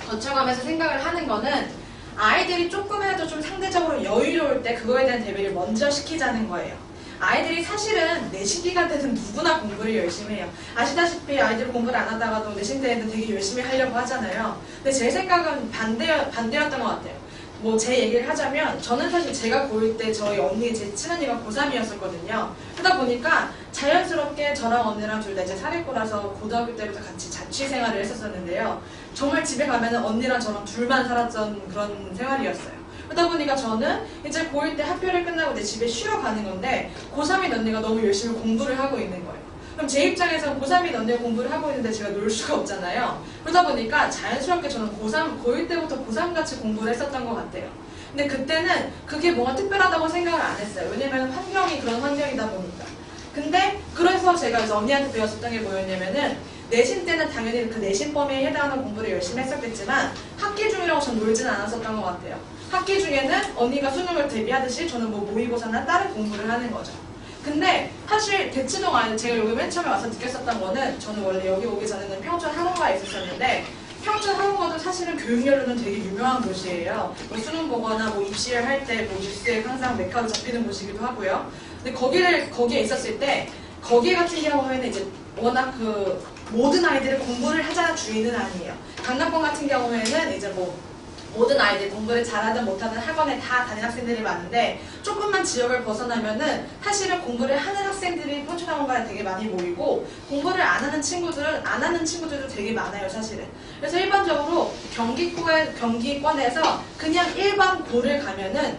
거쳐가면서 생각을 하는 거는 아이들이 조금이라도 좀 상대적으로 여유로울 때 그거에 대한 대비를 먼저 시키자는 거예요. 아이들이 사실은 내신 기간 때는 누구나 공부를 열심히 해요. 아시다시피 아이들 공부를 안 하다가도 내신 때에는 되게 열심히 하려고 하잖아요. 근데 제 생각은 반대였던 것 같아요. 뭐 제 얘기를 하자면 저는 사실 제가 고1 때 저희 언니, 제 친언니가 고3이었었거든요. 그러다 보니까 자연스럽게 저랑 언니랑 둘 다 이제 사립고라서 고등학교 때부터 같이 자취 생활을 했었었는데요. 정말 집에 가면은 언니랑 저랑 둘만 살았던 그런 생활이었어요. 그러다 보니까 저는 이제 고1 때 학교를 끝나고 내 집에 쉬러 가는 건데 고3인 언니가 너무 열심히 공부를 하고 있는 거예요. 그럼 제 입장에서 고3인 언니가 공부를 하고 있는데 제가 놀 수가 없잖아요. 그러다 보니까 자연스럽게 저는 고1 때부터 고3같이 공부를 했었던 것 같아요. 근데 그때는 그게 뭔가 특별하다고 생각을 안 했어요. 왜냐면 환경이 그런 환경이다 보니까. 근데 그래서 제가 이제 언니한테 배웠었던 게 뭐였냐면은 내신 때는 당연히 그 내신 범위에 해당하는 공부를 열심히 했었겠지만 학기 중이라고 전 놀지는 않았었던 것 같아요. 학기 중에는 언니가 수능을 대비하듯이 저는 뭐 모의고사나 다른 공부를 하는 거죠. 근데 사실 대치동 안에 제가 여기 맨 처음에 와서 느꼈었던 거는 저는 원래 여기 오기 전에는 평촌 학원가에 있었었는데 평촌 학원가도 사실은 교육열로는 되게 유명한 곳이에요. 뭐 수능 보거나 뭐 입시를 할 때 뭐 뉴스에 항상 메카로 잡히는 곳이기도 하고요. 근데 거기에 있었을 때 거기 같은 경우에는 이제 워낙 그 모든 아이들이 공부를 하자는 주의는 아니에요. 강남권 같은 경우에는 이제 뭐 모든 아이들 공부를 잘하든 못하든 학원에 다 다니는 학생들이 많은데 조금만 지역을 벗어나면은 사실은 공부를 하는 학생들이 평촌학원가에 되게 많이 모이고 공부를 안 하는 친구들도 되게 많아요, 사실은. 그래서 일반적으로 경기권에서 그냥 일반 고를 가면은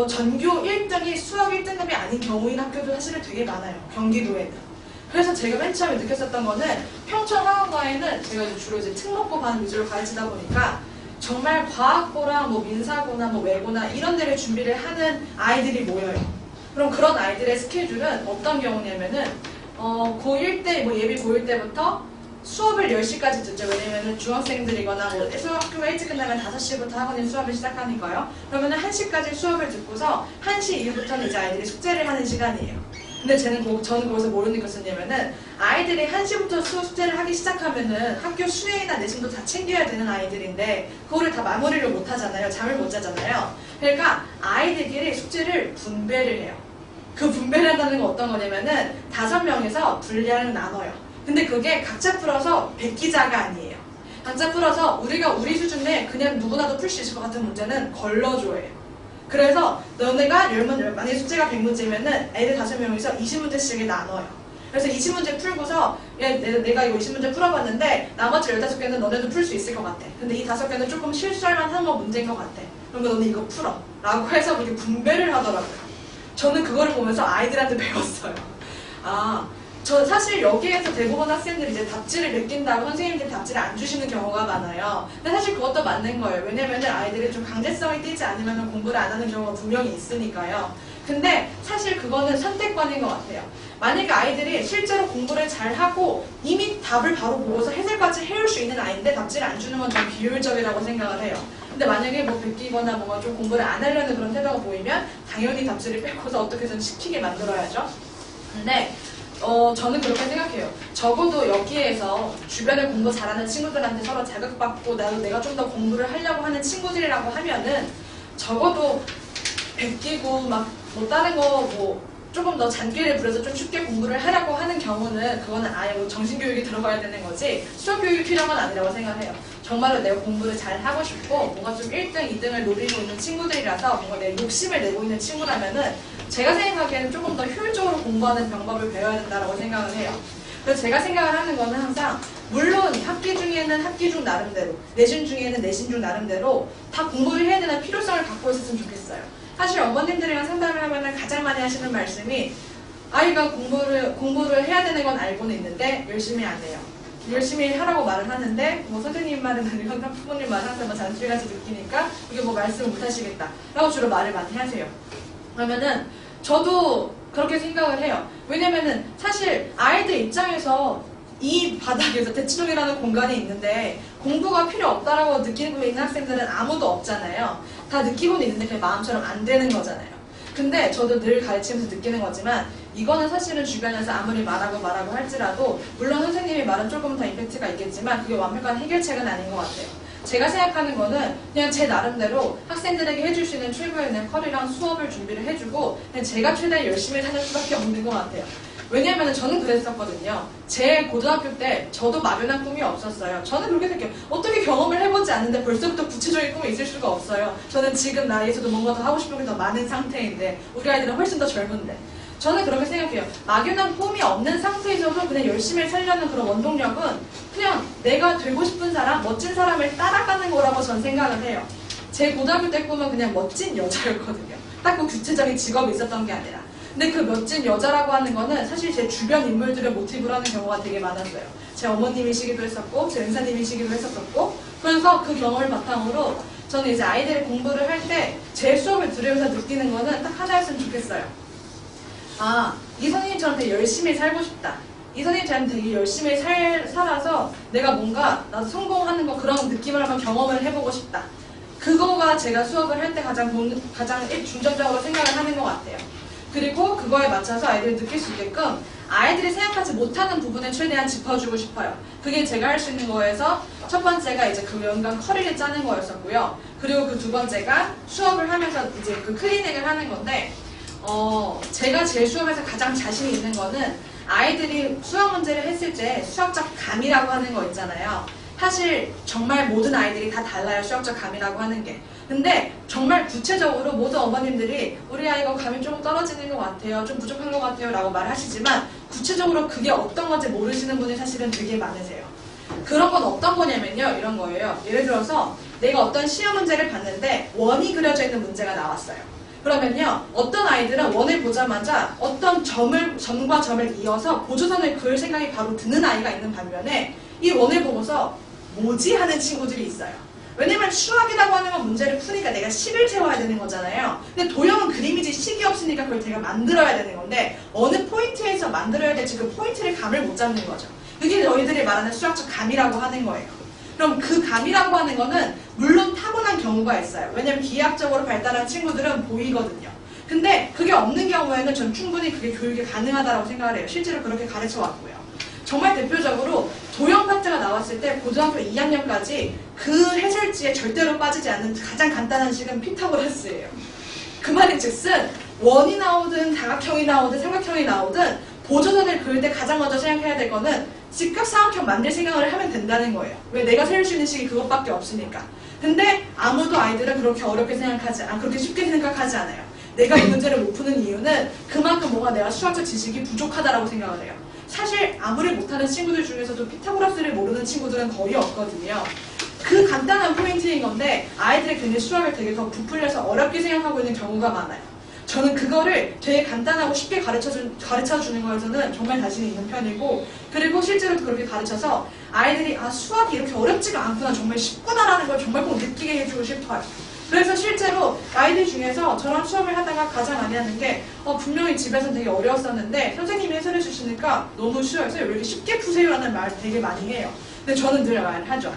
전교 1등이 수학 1등급이 아닌 경우인 학교도 사실은 되게 많아요, 경기도에는. 그래서 제가 맨 처음에 느꼈었던 거는 평촌학원가에는 제가 이제 주로 이제 특목고 반 위주로 가르치다 보니까 정말 과학고랑 뭐 민사고나 뭐 외고나 이런 데를 준비를 하는 아이들이 모여요. 그럼 그런 아이들의 스케줄은 어떤 경우냐면은 고1 때 뭐 예비 고1 때부터 수업을 10시까지 듣죠. 왜냐면은 중학생들이거나 뭐 학교가 일찍 끝나면 5시부터 학원인 수업을 시작하니까요. 그러면은 1시까지 수업을 듣고서 1시 이후부터는 이제 아이들이 숙제를 하는 시간이에요. 근데 저는 거기서 뭘 느꼈었냐면은 아이들이 1시부터 숙제를 하기 시작하면은 학교 수행이나 내신도 다 챙겨야 되는 아이들인데 그거를 다 마무리를 못 하잖아요. 잠을 못 자잖아요. 그러니까 아이들끼리 숙제를 분배를 해요. 그 분배를 한다는 건 어떤 거냐면은 5명에서 분량을 나눠요. 근데 그게 각자 풀어서 100기자가 아니에요. 각자 풀어서 우리 수준에 그냥 누구나도 풀 수 있을 것 같은 문제는 걸러줘요. 그래서 너네가 만약에 숙제가 100문제면은 애들 5명이서 20문제씩을 나눠요. 그래서 20문제 풀고서 내가 이거 20문제 풀어봤는데 나머지 15개는 너네도 풀 수 있을 것 같아. 근데 이 5개는 조금 실수할만 한 거 문제인 것 같아. 그러면 너네 이거 풀어. 라고 해서 그렇게 분배를 하더라고요. 저는 그거를 보면서 아이들한테 배웠어요. 저 사실 여기에서 대부분 학생들이 이제 답지를 베낀다고 선생님들이 답지를 안 주시는 경우가 많아요. 근데 사실 그것도 맞는 거예요. 왜냐면은 아이들이 좀 강제성이 띄지 않으면 공부를 안 하는 경우가 분명히 있으니까요. 근데 사실 그거는 선택관인 것 같아요. 만약에 아이들이 실제로 공부를 잘하고 이미 답을 바로 보고서 해설까지 해올 수 있는 아이인데 답지를 안 주는 건 좀 비효율적이라고 생각을 해요. 근데 만약에 뭐 베끼거나 뭔가 좀 공부를 안 하려는 그런 태도가 보이면 당연히 답지를 빼고서 어떻게든 시키게 만들어야죠. 근데 저는 그렇게 생각해요. 적어도 여기에서 주변에 공부 잘하는 친구들한테 서로 자극받고 나도 내가 좀 더 공부를 하려고 하는 친구들이라고 하면은 적어도 베끼고 막 뭐 다른 거 뭐 조금 더 잔꾀를 부려서 좀 쉽게 공부를 하려고 하는 경우는 그거는 아예 뭐 정신교육이 들어가야 되는 거지 수학교육이 필요한 건 아니라고 생각해요. 정말로 내가 공부를 잘 하고 싶고 뭔가 좀 1등, 2등을 노리고 있는 친구들이라서 뭔가 내 욕심을 내고 있는 친구라면은 제가 생각하기에는 조금 더 효율적으로 공부하는 방법을 배워야 된다고 생각을 해요. 그래서 제가 생각을 하는 거는 항상 물론 학기 중에는 학기 중 나름대로 내신 중에는 내신 중 나름대로 다 공부를 해야 되는 필요성을 갖고 있었으면 좋겠어요. 사실 어머님들이랑 상담을 하면 가장 많이 하시는 말씀이 아이가 공부를 해야 되는 건 알고는 있는데 열심히 안 해요. 열심히 하라고 말은 하는데 뭐 선생님 말은 아니고 항상 부모님 말은 항상 뭐 잔소리같이 느끼니까 이게 뭐 말씀을 못 하시겠다 라고 주로 말을 많이 하세요. 그러면은 저도 그렇게 생각을 해요. 왜냐면은 사실 아이들 입장에서 이 바닥에서 대치동이라는 공간이 있는데 공부가 필요 없다라고 느끼고 있는 학생들은 아무도 없잖아요. 다 느끼고는 있는데 그냥 마음처럼 안 되는 거잖아요. 근데 저도 늘 가르치면서 느끼는 거지만 이거는 사실은 주변에서 아무리 말하고 할지라도 물론 선생님의 말은 조금 더 임팩트가 있겠지만 그게 완벽한 해결책은 아닌 것 같아요. 제가 생각하는 거는 그냥 제 나름대로 학생들에게 해줄 수 있는 최고의 그냥 커리랑 수업을 준비를 해주고 그냥 제가 최대한 열심히 하는 수밖에 없는 것 같아요. 왜냐면 저는 그랬었거든요. 제 고등학교 때 저도 막연한 꿈이 없었어요. 저는 그렇게 생각해요. 어떻게 경험을 해보지 않는데 벌써부터 구체적인 꿈이 있을 수가 없어요. 저는 지금 나이에서도 뭔가 더 하고 싶은 게 더 많은 상태인데 우리 아이들은 훨씬 더 젊은데 저는 그렇게 생각해요. 막연한 꿈이 없는 상태에서도 그냥 열심히 살려는 그런 원동력은 그냥 내가 되고 싶은 사람, 멋진 사람을 따라가는 거라고 전 생각을 해요. 제 고등학교 때 꿈은 그냥 멋진 여자였거든요. 딱 그 구체적인 직업이 있었던 게 아니라. 근데 그 멋진 여자라고 하는 거는 사실 제 주변 인물들을 모티브로 하는 경우가 되게 많았어요. 제 어머님이시기도 했었고, 제 은사님이시기도 했었고, 그래서 그 경험을 바탕으로 저는 이제 아이들이 공부를 할 때 제 수업을 들으면서 느끼는 거는 딱 하나였으면 좋겠어요. 아, 이 선생님처럼 되게 열심히 살고 싶다. 이 선생님처럼 되게 열심히 살아서 내가 뭔가 나도 성공하는 거 그런 느낌을 한번 경험을 해보고 싶다. 그거가 제가 수업을 할 때 가장 중점적으로 생각을 하는 것 같아요. 그리고 그거에 맞춰서 아이들이 느낄 수 있게끔 아이들이 생각하지 못하는 부분을 최대한 짚어주고 싶어요. 그게 제가 할 수 있는 거에서 첫 번째가 이제 그 연간 커리를 짜는 거였었고요. 그리고 그 두 번째가 수업을 하면서 이제 그 클리닉을 하는 건데 제가 제 수업에서 가장 자신이 있는 거는 아이들이 수학 문제를 했을 때 수학적 감이라고 하는 거 있잖아요. 사실 정말 모든 아이들이 다 달라요. 수학적 감이라고 하는 게. 근데 정말 구체적으로 모든 어머님들이 우리 아이가 감이 조금 떨어지는 것 같아요. 좀 부족한 것 같아요. 라고 말하시지만 구체적으로 그게 어떤 건지 모르시는 분이 사실은 되게 많으세요. 그런 건 어떤 거냐면요. 이런 거예요. 예를 들어서 내가 어떤 시험 문제를 봤는데 원이 그려져 있는 문제가 나왔어요. 그러면요. 어떤 아이들은 원을 보자마자 어떤 점과 점을 이어서 보조선을 그을 생각이 바로 드는 아이가 있는 반면에 이 원을 보고서 뭐지? 하는 친구들이 있어요. 왜냐면 수학이라고 하는 건 문제를 푸니까 내가 식을 채워야 되는 거잖아요. 근데 도형은 그림이지 식이 없으니까 그걸 제가 만들어야 되는 건데 어느 포인트에서 만들어야 될지 그 포인트를 감을 못 잡는 거죠. 그게 너희들이 말하는 수학적 감이라고 하는 거예요. 그럼 그 감이라고 하는 거는 물론 타고난 경우가 있어요. 왜냐면 기하학적으로 발달한 친구들은 보이거든요. 근데 그게 없는 경우에는 전 충분히 그게 교육이 가능하다고 생각을 해요. 실제로 그렇게 가르쳐 왔고요. 정말 대표적으로 도형 파트가 나왔을 때 고등학교 2학년까지 그 해설지에 절대로 빠지지 않는 가장 간단한 식은 피타고라스예요. 그 말인 즉슨 원이 나오든 다각형이 나오든 삼각형이 나오든 보조선을 그을 때 가장 먼저 생각해야 될 거는 직각삼각형 만들 생각을 하면 된다는 거예요. 왜? 내가 세울 수 있는 식이 그것밖에 없으니까. 근데 아무도 아이들은 그렇게 어렵게 그렇게 쉽게 생각하지 않아요. 내가 이 문제를 못 푸는 이유는 그만큼 뭔가 내가 수학적 지식이 부족하다라고 생각을 해요. 사실 아무리 못하는 친구들 중에서도 피타고라스를 모르는 친구들은 거의 없거든요. 그 간단한 포인트인 건데 아이들이 굉장히 수학을 되게 더 부풀려서 어렵게 생각하고 있는 경우가 많아요. 저는 그거를 되게 간단하고 쉽게 가르쳐주는 거에서는 정말 자신이 있는 편이고 그리고 실제로 그렇게 가르쳐서 아이들이 아 수학이 이렇게 어렵지가 않구나 정말 쉽구나라는 걸 정말 꼭 느끼게 해주고 싶어요. 그래서 실제로 아이들 중에서 저랑 수업을 하다가 가장 많이 하는 게 분명히 집에서는 되게 어려웠었는데 선생님이 해설해 주시니까 너무 쉬워요. 왜 이렇게 쉽게 푸세요라는 말 되게 많이 해요. 근데 저는 늘 말하죠.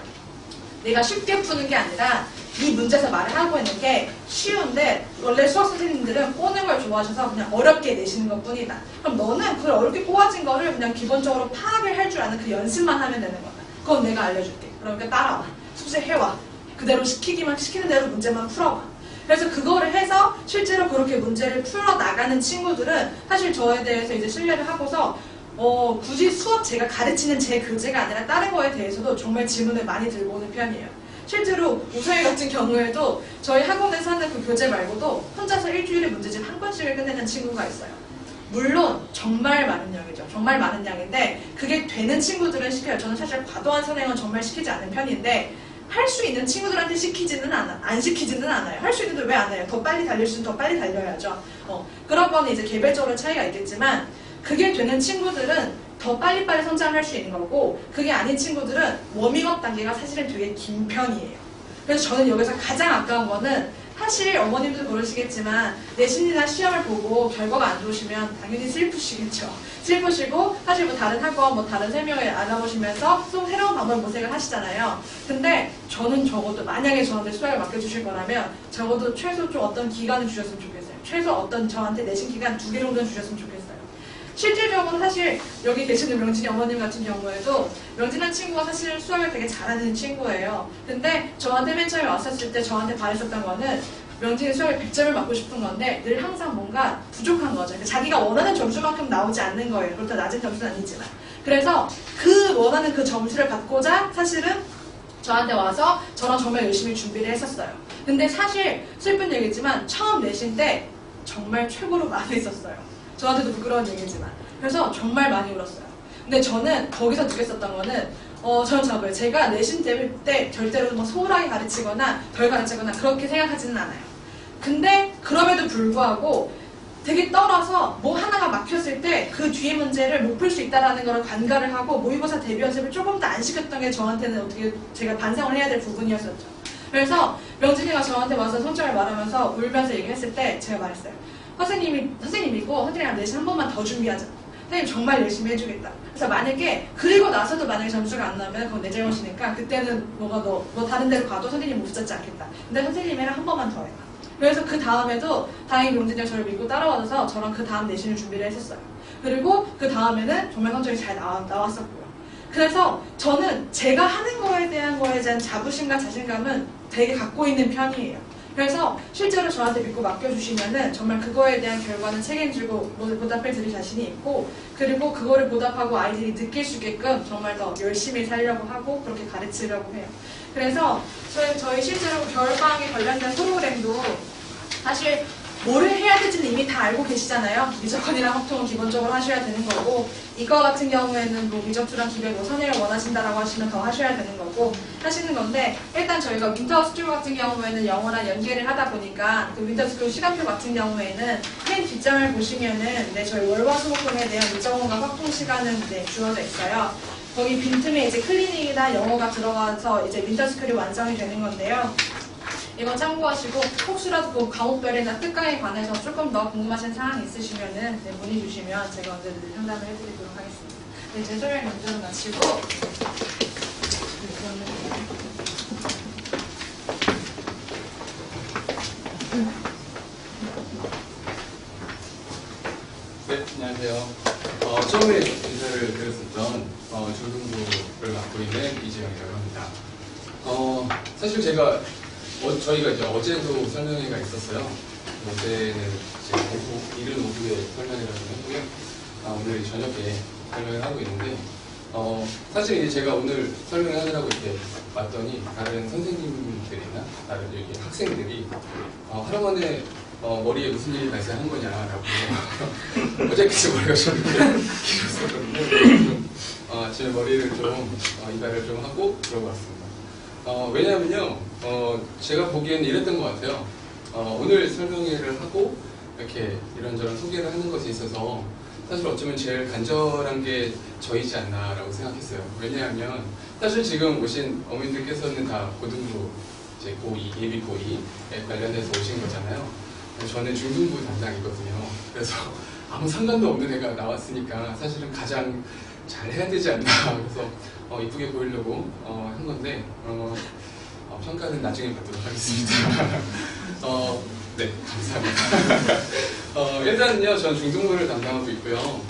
내가 쉽게 푸는 게 아니라 이 문제에서 말을 하고 있는 게 쉬운데 원래 수학 선생님들은 꼬는 걸 좋아하셔서 그냥 어렵게 내시는 것 뿐이다. 그럼 너는 그걸 어렵게 꼬아진 거를 그냥 기본적으로 파악을 할 줄 아는 그 연습만 하면 되는 거다. 그건 내가 알려줄게. 그러니까 따라와. 숙제해와. 그대로 시키는 대로 문제만 풀어봐. 그래서 그거를 해서 실제로 그렇게 문제를 풀어 나가는 친구들은 사실 저에 대해서 이제 신뢰를 하고서 굳이 수업 제가 가르치는 제 교재가 아니라 다른 거에 대해서도 정말 질문을 많이 들고 오는 편이에요. 실제로 우성이 같은 경우에도 저희 학원에서 하는 그 교재 말고도 혼자서 일주일에 문제집 한 권씩을 끝내는 친구가 있어요. 물론 정말 많은 양이죠. 정말 많은 양인데 그게 되는 친구들은 시켜요. 저는 사실 과도한 선행은 정말 시키지 않는 편인데 할 수 있는 친구들한테 시키지는 안 시키지는 않아요. 할 수 있는데 왜 안 해요? 더 빨리 달릴 수 있으면 더 빨리 달려야죠. 그런 거는 이제 개별적으로 차이가 있겠지만 그게 되는 친구들은 더 빨리빨리 성장할 수 있는 거고 그게 아닌 친구들은 워밍업 단계가 사실은 되게 긴 편이에요. 그래서 저는 여기서 가장 아까운 거는 사실 어머님도 그러시겠지만 내신이나 시험을 보고 결과가 안 좋으시면 당연히 슬프시겠죠. 슬프시고 사실 뭐 다른 학원 뭐 다른 설명을 알아보시면서 또 새로운 방법 모색을 하시잖아요. 근데 저는 적어도 만약에 저한테 수학을 맡겨주실 거라면 적어도 최소 좀 어떤 기간을 주셨으면 좋겠어요. 최소 어떤 저한테 내신 기간 2개 정도는 주셨으면 좋겠어요. 실질적으로 사실 여기 계시는 명진이 어머님 같은 경우에도 명진한 친구가 사실 수학을 되게 잘하는 친구예요. 근데 저한테 맨 처음에 왔었을 때 저한테 바랬었던 거는 명진이 수학을 100점을 맞고 싶은 건데 늘 항상 뭔가 부족한 거죠. 그러니까 자기가 원하는 점수만큼 나오지 않는 거예요. 그렇다고 낮은 점수는 아니지만. 그래서 그 원하는 그 점수를 받고자 사실은 저한테 와서 저랑 정말 열심히 준비를 했었어요. 근데 사실 슬픈 얘기지만 처음 내신 때 정말 최고로 많이 있었어요. 저한테도 부끄러운 얘기지만. 그래서 정말 많이 울었어요. 근데 저는 거기서 느꼈었던 거는 저는 정말 제가 내신 때 절대로 뭐 소홀하게 가르치거나 덜 가르치거나 그렇게 생각하지는 않아요. 근데 그럼에도 불구하고 되게 떨어서 뭐 하나가 막혔을 때 그 뒤에 문제를 못 풀 수 있다는 걸 간과를 하고 모의고사 대비 연습을 조금 더 안 시켰던 게 저한테는 어떻게 제가 반성을 해야 될 부분이었었죠. 그래서 명진이가 저한테 와서 성적을 말하면서 울면서 얘기했을 때 제가 말했어요. 선생님이고 선생님이랑 내신 한 번만 더 준비하자. 선생님 정말 열심히 해주겠다. 그래서 만약에 그리고 나서도 만약에 점수가 안 나면 그건 내 잘못이니까 그때는 뭐 다른 데로 가도 선생님 못 붙잡지 않겠다. 근데 선생님이랑 한 번만 더 해봐. 그래서 그 다음에도 다행히 명진이가 저를 믿고 따라와줘서 저랑 그 다음 내신을 준비를 했었어요. 그리고 그 다음에는 정말 성적이 잘 나왔었고요. 그래서 저는 제가 하는 거에 대한 자부심과 자신감은 되게 갖고 있는 편이에요. 그래서 실제로 저한테 믿고 맡겨주시면은 정말 그거에 대한 결과는 책임지고 보답해 드릴 자신이 있고 그리고 그거를 보답하고 아이들이 느낄 수 있게끔 정말 더 열심히 살려고 하고 그렇게 가르치려고 해요. 그래서 저희 실제로 겨울방학에 관련된 프로그램도 사실 뭐를 해야 될지는 이미 다 알고 계시잖아요. 미적분이랑 합통은 기본적으로 하셔야 되는 거고 이거 같은 경우에는 뭐 미적수랑 기백 뭐 선행을 원하신다라고 하시면 더 하셔야 되는 거고 하시는 건데 일단 저희가 윈터스쿨 같은 경우에는 영어랑 연계를 하다 보니까 그 윈터스쿨 시간표 같은 경우에는 맨 뒷장을 보시면은 저희 월화수목금에 대한 미적원과 확통 시간은 주어져 있어요. 거기 빈틈에 이제 클리닉이나 영어가 들어가서 이제 윈터스쿨이 완성이 되는 건데요. 이건 참고하시고 혹시라도 그 과목별이나 특강에 관해서 조금 더 궁금하신 사항이 있으시면은 문의 주시면 제가 언제든지 상담을 해드리도록 하겠습니다. 네, 제 설명 먼저 마치고 네, 안녕하세요. 처음에 인사를 드렸었던 중등부를 맡고 있는 이재영이라고 합니다. 사실 제가 저희가 이제 어제도 설명회가 있었어요. 어제는 이제 이른 오후에 설명회를 했고요. 오늘 저녁에 설명을 하고 있는데, 사실 이제 제가 오늘 설명을 하느라고 이렇게 왔더니 다른 선생님들이나 다른 여기 학생들이 하루만에 머리에 무슨 일이 발생한 거냐라고 어제까지 머리가 좀 길었었거든요. 아침에 머리를 좀 이발을 좀 하고 그러고 왔습니다. 왜냐하면요, 제가 보기에는 이랬던 것 같아요. 오늘 설명회를 하고 이렇게 이런저런 소개를 하는 것에 있어서 사실 어쩌면 제일 간절한 게 저이지 않나라고 생각했어요. 왜냐하면 사실 지금 오신 어머님들께서는 다 고등부, 이제 고2, 예비 고2에 관련해서 오신 거잖아요. 저는 중등부 담당이거든요. 그래서 아무 상관도 없는 애가 나왔으니까 사실은 가장 잘 해야 되지 않나. 그래서 이쁘게 보이려고 한 건데 평가는 나중에 받도록 하겠습니다. 네, 감사합니다. 일단은요, 전 중등부를 담당하고 있고요.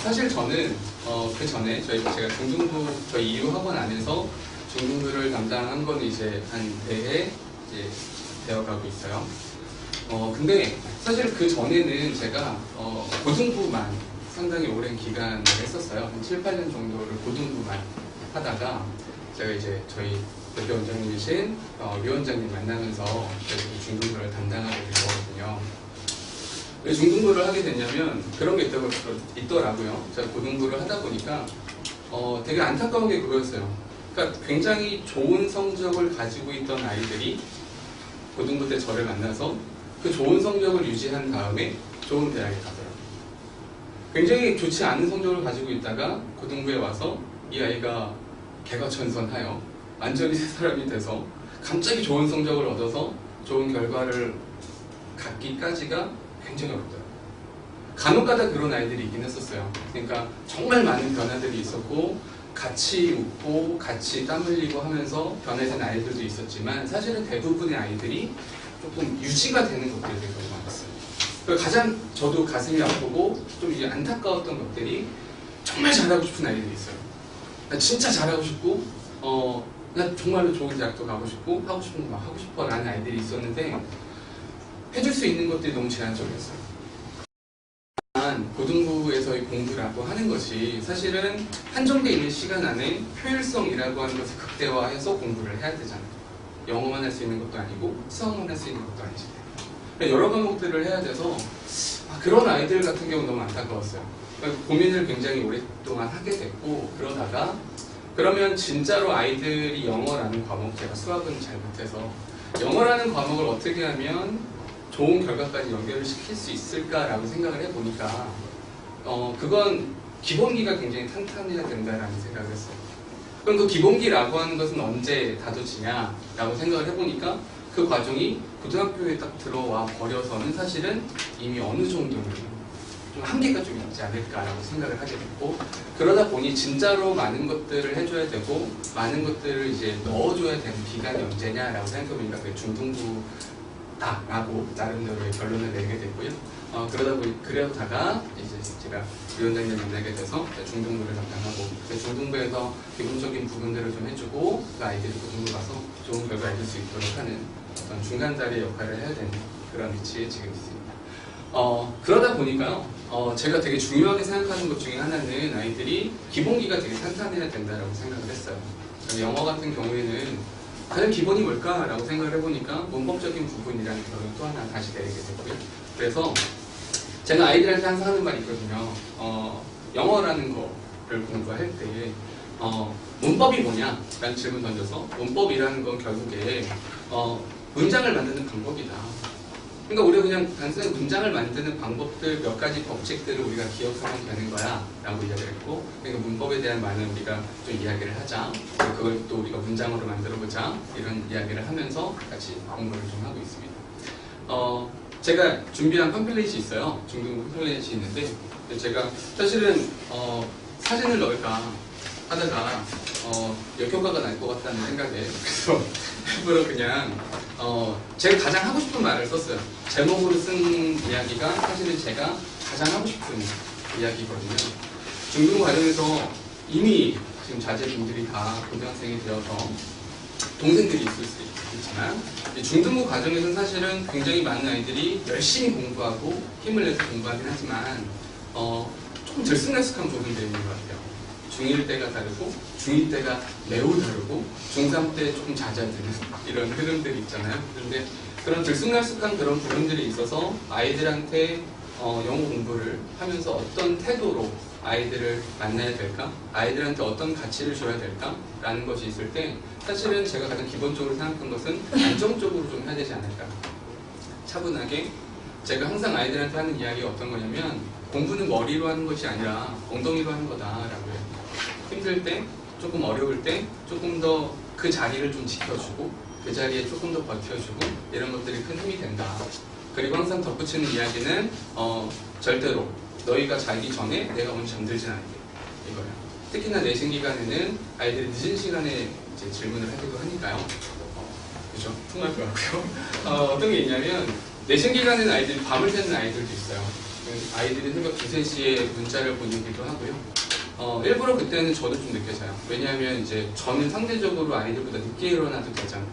사실 저는 그 전에 제가 중등부 저희 이유 학원 안에서 중등부를 담당한 건 이제 한 4해 이제 되어가고 있어요. 근데 사실 그 전에는 제가 고등부만 상당히 오랜 기간을 했었어요. 한 7, 8년 정도를 고등부만 하다가 제가 이제 저희 대표 원장님이신 위원장님 만나면서 중등부를 담당하게 되거든요. 왜 중등부를 하게 됐냐면 그런 게 있더라고요. 제가 고등부를 하다 보니까 되게 안타까운 게 그거였어요. 그러니까 굉장히 좋은 성적을 가지고 있던 아이들이 고등부 때 저를 만나서 그 좋은 성적을 유지한 다음에 좋은 대학에 가더라고요. 굉장히 좋지 않은 성적을 가지고 있다가 고등부에 와서 이 아이가 개과천선하여 완전히 새 사람이 돼서 갑자기 좋은 성적을 얻어서 좋은 결과를 갖기까지가 굉장히 어렵더라고요. 간혹가다 그런 아이들이 있긴 했었어요. 그러니까 정말 많은 변화들이 있었고 같이 웃고 같이 땀 흘리고 하면서 변화된 아이들도 있었지만 사실은 대부분의 아이들이 조금 유지가 되는 것들이 되게 많았어요. 가장 저도 가슴이 아프고 좀 이제 안타까웠던 것들이 정말 잘하고 싶은 아이들이 있어요. 나 진짜 잘하고 싶고 나 정말로 좋은 대학도 가고 싶고 하고 싶은 거 막 하고 싶어 라는 아이들이 있었는데 해줄 수 있는 것들이 너무 제한적이었어요. 고등부에서의 공부라고 하는 것이 사실은 한정되어 있는 시간 안에 효율성이라고 하는 것을 극대화해서 공부를 해야 되잖아요. 영어만 할 수 있는 것도 아니고 수학만 할 수 있는 것도 아니지. 여러 과목들을 해야 돼서 그런 아이들 같은 경우는 너무 안타까웠어요. 그러니까 고민을 굉장히 오랫동안 하게 됐고 그러다가 그러면 진짜로 아이들이 영어라는 과목, 제가 수학은 잘 못해서 영어라는 과목을 어떻게 하면 좋은 결과까지 연결을 시킬 수 있을까라고 생각을 해보니까 그건 기본기가 굉장히 탄탄해야 된다라는 생각을 했어요. 그럼 그 기본기라고 하는 것은 언제 다져지냐라고 생각을 해보니까 그 과정이 고등학교에 딱 들어와 버려서는 사실은 이미 어느 정도는 좀 한계가 좀 있지 않을까라고 생각을 하게 됐고 그러다 보니 진짜로 많은 것들을 해줘야 되고 많은 것들을 이제 넣어줘야 되는 기간이 언제냐라고 생각해보니까 그게 중등부다라고 나름대로의 결론을 내게 됐고요. 그러다가 이제 제가 위원장님 만나게 돼서 중등부를 담당하고 중등부에서 기본적인 부분들을 좀 해주고 그 아이들이 고등부 가서 좋은 결과 얻을 수 있도록 하는 어떤 중간자리의 역할을 해야 되는 그런 위치에 지금 있습니다. 그러다 보니까요, 제가 되게 중요하게 생각하는 것 중에 하나는 아이들이 기본기가 되게 탄탄해야 된다라고 생각을 했어요. 영어 같은 경우에는 가장 기본이 뭘까라고 생각을 해보니까 문법적인 부분이라는 결론을 또 하나 다시 내리게 됐고요. 그래서 제가 아이들한테 항상 하는 말이 있거든요. 영어라는 거를 공부할 때 문법이 뭐냐? 라는 질문 던져서 문법이라는 건 결국에 문장을 만드는 방법이다. 그러니까 우리가 그냥 단순히 문장을 만드는 방법들 몇 가지 법칙들을 우리가 기억하면 되는 거야 라고 이야기를 했고 그러니까 문법에 대한 많은 우리가 좀 이야기를 하자 그걸 또 우리가 문장으로 만들어 보자 이런 이야기를 하면서 같이 공부를 좀 하고 있습니다. 제가 준비한 팜플렛이 있어요. 중등부 팜플렛이 있는데 제가 사실은 사진을 넣을까 하다가 역효과가 날 것 같다는 생각에 그래서 일부러 그냥 제가 가장 하고 싶은 말을 썼어요. 제목으로 쓴 이야기가 사실은 제가 가장 하고 싶은 이야기거든요. 중등부 과정에서 이미 지금 자제분들이 다 고등학생이 되어서 동생들이 있을 수 있지만 중등부 과정에서는 사실은 굉장히 많은 아이들이 열심히 공부하고 힘을 내서 공부하긴 하지만 조금 들쑥날쑥한 부분들이 있는 것 같아요. 중1 때가 다르고 중2 때가 매우 다르고 중3 때 조금 잦아드는 이런 흐름들이 있잖아요. 그런데 그런 들쑥날쑥한 그런 부분들이 있어서 아이들한테 영어 공부를 하면서 어떤 태도로 아이들을 만나야 될까? 아이들한테 어떤 가치를 줘야 될까? 라는 것이 있을 때 사실은 제가 가장 기본적으로 생각한 것은 안정적으로 좀 해야 되지 않을까? 차분하게 제가 항상 아이들한테 하는 이야기가 어떤 거냐면 공부는 머리로 하는 것이 아니라 엉덩이로 하는 거다라고 해요. 힘들 때, 조금 어려울 때 조금 더 그 자리를 좀 지켜주고 그 자리에 조금 더 버텨주고 이런 것들이 큰 힘이 된다. 그리고 항상 덧붙이는 이야기는 절대로 너희가 자기 전에 내가 먼저 잠들진 않게 이거예요. 특히나 내신 기간에는 아이들이 늦은 시간에 이제 질문을 하기도 하니까요. 그죠? 통할 것 같고요. 어떤 게 있냐면 내신 기간에는 아이들이 밤을 새는 아이들도 있어요. 아이들이 새벽 2, 3시에 문자를 보내기도 하고요. 일부러 그때는 저도 좀 느껴져요. 왜냐하면 이제 저는 상대적으로 아이들보다 늦게 일어나도 되잖아요.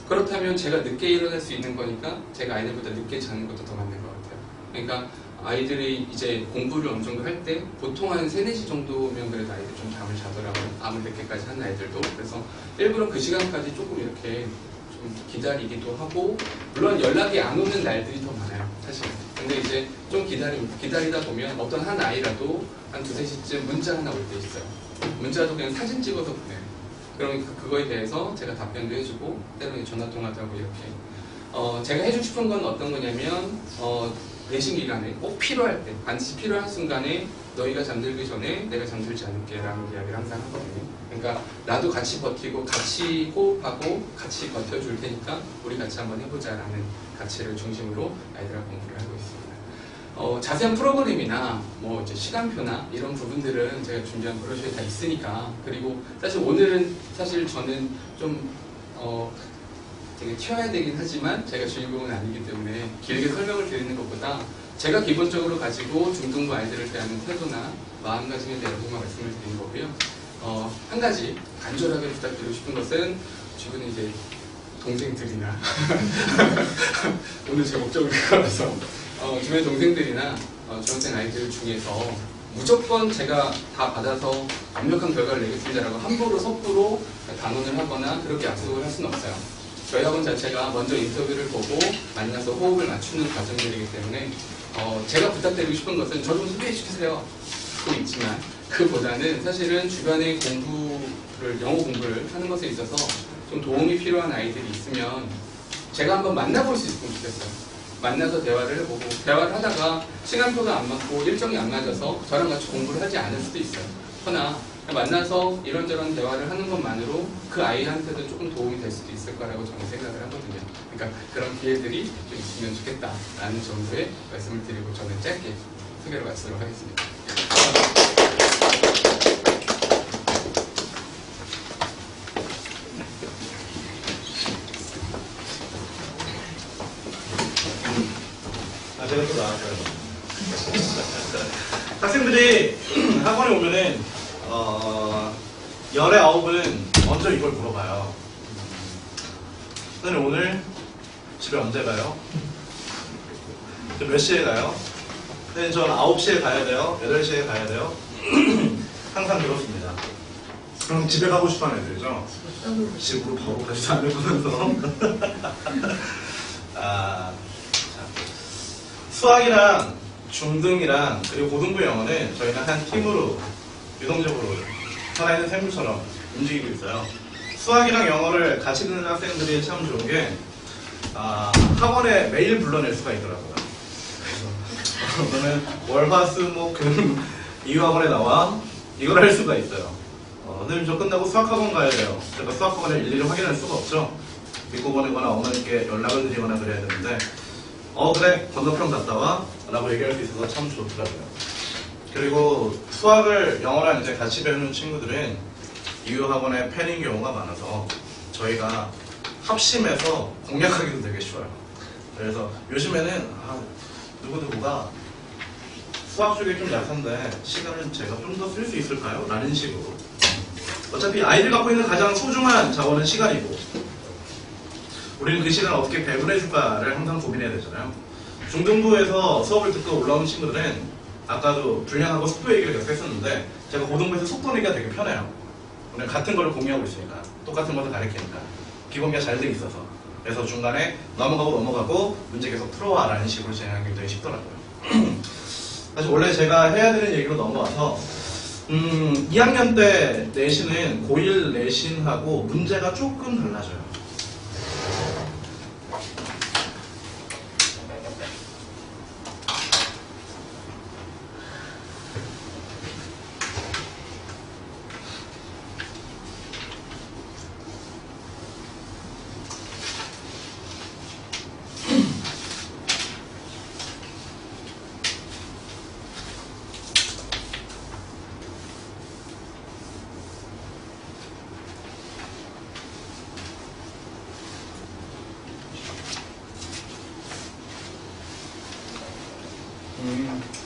그렇다면 제가 늦게 일어날 수 있는 거니까 제가 아이들보다 늦게 자는 것도 더 맞는 것 같아요. 그러니까 아이들이 이제 공부를 어느 정도 할 때 보통 한 3, 4시 정도면 그래도 아이들 좀 잠을 자더라고요. 밤을 늦게까지 하는 아이들도. 그래서 일부러 그 시간까지 조금 이렇게 좀 기다리기도 하고, 물론 연락이 안 오는 날들이 더 많아요, 사실은. 근데 이제 좀 기다리다 보면 어떤 한 아이라도 한 2, 3시쯤 문자 하나 올 때 있어요. 문자도 그냥 사진 찍어서 보내요. 그럼 그거에 대해서 제가 답변도 해주고, 때로는 전화통화도 하고 이렇게. 제가 해주고 싶은 건 어떤 거냐면, 내신 기간에 꼭 필요할 때, 반드시 필요한 순간에 너희가 잠들기 전에 내가 잠들지 않을게 라는 이야기를 항상 하거든요. 그러니까 나도 같이 버티고 같이 호흡하고 같이 버텨줄 테니까 우리 같이 한번 해보자 라는 가치를 중심으로 아이들과 공부를 하고 있습니다. 자세한 프로그램이나 뭐 이제 시간표나 이런 부분들은 제가 준비한 브로셔에 다 있으니까, 그리고 사실 오늘은 사실 저는 좀 되게 튀어야 되긴 하지만 제가 주인공은 아니기 때문에 길게 설명을 드리는 것보다 제가 기본적으로 가지고 중등부 아이들을 대하는 태도나 마음가짐에 대해서만 말씀을 드린 거고요. 한 가지 간절하게 부탁드리고 싶은 것은 주변에 이제 동생들이나 오늘 제 목적은 그거라서 주변 동생들이나 중학생 아이들 중에서 무조건 제가 다 받아서 완벽한 결과를 내겠습니다라고 함부로 섣부로 단언을 하거나 그렇게 약속을 할 수는 없어요. 저희 학원 자체가 먼저 인터뷰를 보고 만나서 호흡을 맞추는 과정들이기 때문에 제가 부탁드리고 싶은 것은 저 좀 소개해주세요 또 있지만, 그보다는 사실은 주변에 영어 공부를 하는 것에 있어서 좀 도움이 필요한 아이들이 있으면 제가 한번 만나볼 수 있으면 좋겠어요. 만나서 대화를 해보고, 대화를 하다가 시간표가 안 맞고 일정이 안 맞아서 저랑 같이 공부를 하지 않을 수도 있어요. 그러나 만나서 이런저런 대화를 하는 것만으로 그 아이한테도 조금 도움이 될 수도 있을 거라고 저는 생각을 하거든요. 그러니까 그런 기회들이 좀 있으면 좋겠다라는 정도의 말씀을 드리고 저는 짧게 소개를 마치도록 하겠습니다. 제가 또 나왔어요. 학생들이 학원에 오면은 열의 9은 먼저 이걸 물어봐요. 선생님 오늘 집에 언제 가요? 몇 시에 가요? 선생님 저는 9시에 가야 돼요? 8시에 가야 돼요? 항상 그렇습니다. 그럼 집에 가고 싶어하는 애들이죠? 집으로 바로 가지도 않으면서 수학이랑 중등이랑 그리고 고등부 영어는 저희는 한 팀으로 유동적으로 살아있는 생물처럼 움직이고 있어요. 수학이랑 영어를 같이 듣는 학생들이 참 좋은 게 학원에 매일 불러낼 수가 있더라고요. 그래서 저는 월화수목금 이유학원에 나와 이걸 할 수가 있어요. 선생님 저 끝나고 수학학원 가야 돼요. 제가 수학학원을 일일이 확인할 수가 없죠. 믿고 보내거나 어머니께 연락을 드리거나 그래야 되는데 그래 건너편 갔다 와 라고 얘기할 수 있어서 참 좋더라고요. 그리고 수학을 영어랑 이제 같이 배우는 친구들은 이유학원의 팬인 경우가 많아서 저희가 합심해서 공략하기도 되게 쉬워요. 그래서 요즘에는 누구누구가 수학 쪽에 좀 약한데 시간을 제가 좀 더 쓸 수 있을까요? 라는 식으로. 어차피 아이들 갖고 있는 가장 소중한 자원은 시간이고 우리는 그 시간을 어떻게 배분해줄까를 항상 고민해야 되잖아요. 중등부에서 수업을 듣고 올라온 친구들은 아까도 분량하고 속도 얘기를 계속 했었는데 제가 고등부에서 속도 내기가 되게 편해요. 우리는 같은 걸 공유하고 있으니까 똑같은 것을 가르치니까 기본기가 잘 돼 있어서 그래서 중간에 넘어가고 문제 계속 풀어와 라는 식으로 진행하기 굉장히 쉽더라고요. 사실 원래 제가 해야 되는 얘기로 넘어와서 2학년 때 내신은 고1 내신하고 문제가 조금 달라져요.